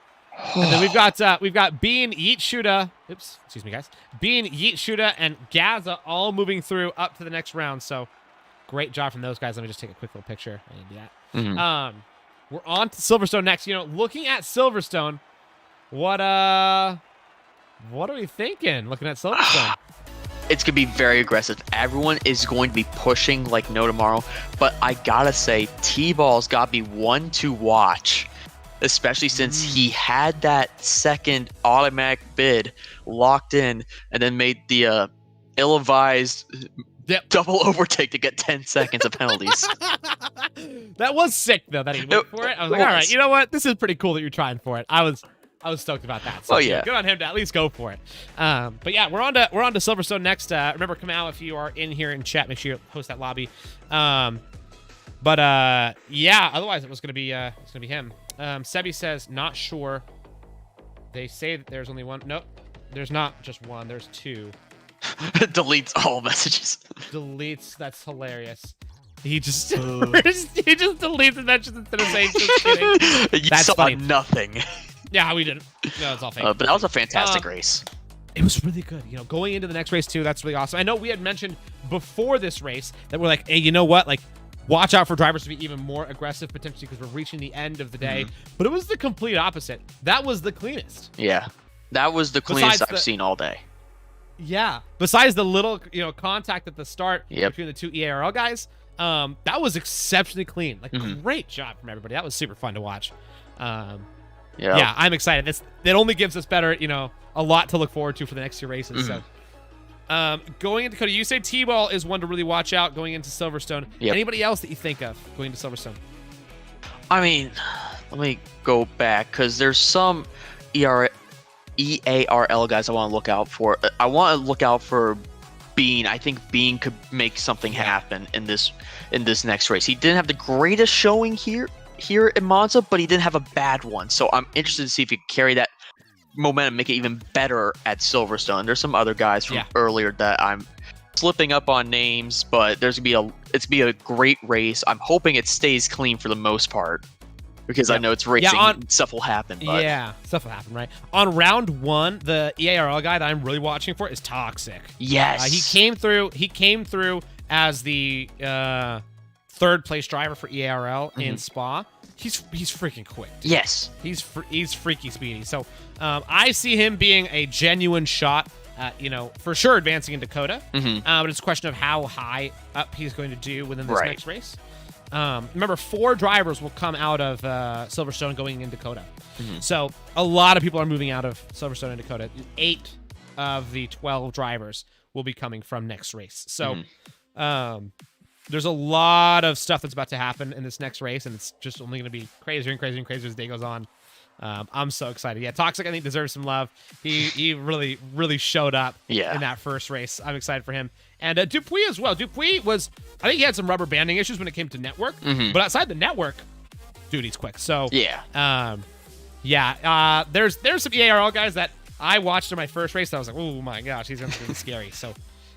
And then we've got Bean, Yeet, Shuda. Oops, excuse me, guys. Bean, Yeet, Shuda, and Gaza all moving through up to the next round. So great job from those guys. Let me just take a quick little picture. I need to do that. Mhm. We're on to Silverstone next. You know, looking at Silverstone, what are we thinking? Looking at Silverstone. It's going to be very aggressive. Everyone is going to be pushing like no tomorrow. But I got to say, T-Ball's got to be one to watch, especially since he had that second automatic bid locked in and then made the ill-advised double overtake to get 10 seconds of penalties. That was sick, though, that he went for it. I was like, all right, you know what? This is pretty cool that you're trying for it. I was stoked about that. So, yeah. Good on him to at least go for it. But yeah, we're on to Silverstone next. Remember, come out if you are in here in chat. Make sure you host that lobby. Yeah, otherwise it was gonna be him. Sebi says not sure. They say that there's only one. Nope, there's not just one. There's two. Deletes all messages. Deletes. That's hilarious. He just deletes the messages instead of saying just kidding. You That's saw funny. nothing. Yeah, we didn't. No, it's all fake. But that was a fantastic race. It was really good. You know, going into the next race too, that's really awesome. I know we had mentioned before this race that we're like, hey, you know what? Like, watch out for drivers to be even more aggressive potentially because we're reaching the end of the day. But it was the complete opposite. That was the cleanest. Yeah, that was the cleanest I've seen all day. Yeah. Besides the little, contact at the start between the two EARL guys, that was exceptionally clean. Like, great job from everybody. That was super fun to watch. Yeah, I'm excited. It only gives us better, a lot to look forward to for the next two races. So, going into Dakota, you say T-Ball is one to really watch out going into Silverstone. Anybody else that you think of going to Silverstone? I mean, let me go back because there's some EARL guys I want to look out for. I want to look out for Bean. I think Bean could make something happen in this next race. He didn't have the greatest showing here in Monza, but he didn't have a bad one. So I'm interested to see if he can carry that momentum, make it even better at Silverstone. There's some other guys from earlier that I'm slipping up on names, but it's gonna be a great race. I'm hoping it stays clean for the most part because I know it's racing. Stuff will happen. But. Yeah, stuff will happen, right? On round one, the EARL guy that I'm really watching for is Toxic. Yes, he came through as the third place driver for EARL in Spa. He's freaking quick. Dude. Yes, he's freaky speedy. So I see him being a genuine shot. For sure advancing in Dakota. But it's a question of how high up he's going to do within this next race. Remember, 4 drivers will come out of Silverstone going in Dakota. So a lot of people are moving out of Silverstone and Dakota. 8 of the 12 drivers will be coming from next race. So there's a lot of stuff that's about to happen in this next race, and it's just only going to be crazier and crazier and crazier as the day goes on. I'm so excited. Yeah, Toxic, I think, deserves some love. He really, really showed up in that first race. I'm excited for him. And Dupuis as well. Dupuis I think he had some rubber banding issues when it came to network. But outside the network, dude, he's quick. So, there's some EARL guys that I watched in my first race that I was like, oh my gosh, he's going to be scary. So,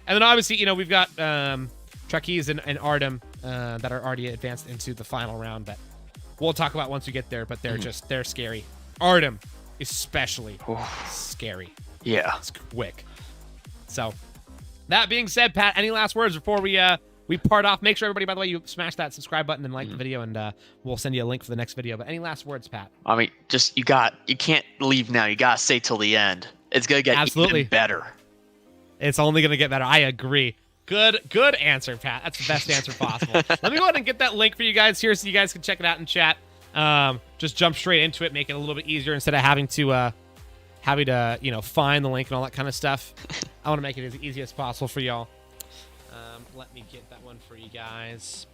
and then obviously, we've got Truckies and Artem that are already advanced into the final round that we'll talk about once we get there, but they're scary. Artem, especially scary. Yeah. It's quick. So, that being said, Pat, any last words before we part off? Make sure everybody, by the way, you smash that subscribe button and like the video, and we'll send you a link for the next video. But any last words, Pat? I mean, you can't leave now. You gotta stay till the end. It's gonna get even better. It's only gonna get better. I agree. Good answer, Pat. That's the best answer possible. Let me go ahead and get that link for you guys here so you guys can check it out in chat. Just jump straight into it, make it a little bit easier instead of having to find the link and all that kind of stuff. I want to make it as easy as possible for y'all. Let me get that one for you guys.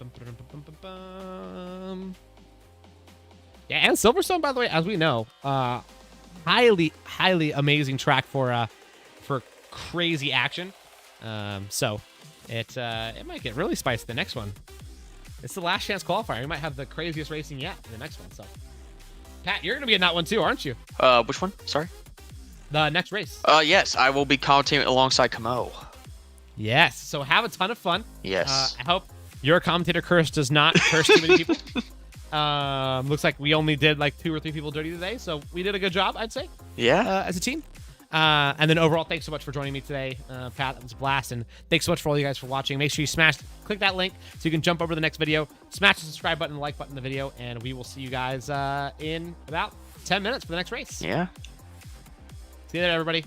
Yeah, and Silverstone, by the way, as we know, highly amazing track for crazy action. So it might get really spicy the next one. It's the last chance qualifier. We might have the craziest racing yet in the next one. So, Pat, you're gonna be in that one too, aren't you? Which one? Sorry. The next race. Yes, I will be commentating alongside Camo. Yes. So have a ton of fun. Yes. I hope your commentator curse does not curse too many people. Looks like we only did like 2 or 3 people dirty today, so we did a good job, I'd say. Yeah. As a team. And then overall, thanks so much for joining me today, Pat. That was a blast. And thanks so much for all you guys for watching. Make sure you click that link so you can jump over to the next video. Smash the subscribe button, the like button in the video, and we will see you guys in about 10 minutes for the next race. Yeah. See you there, everybody.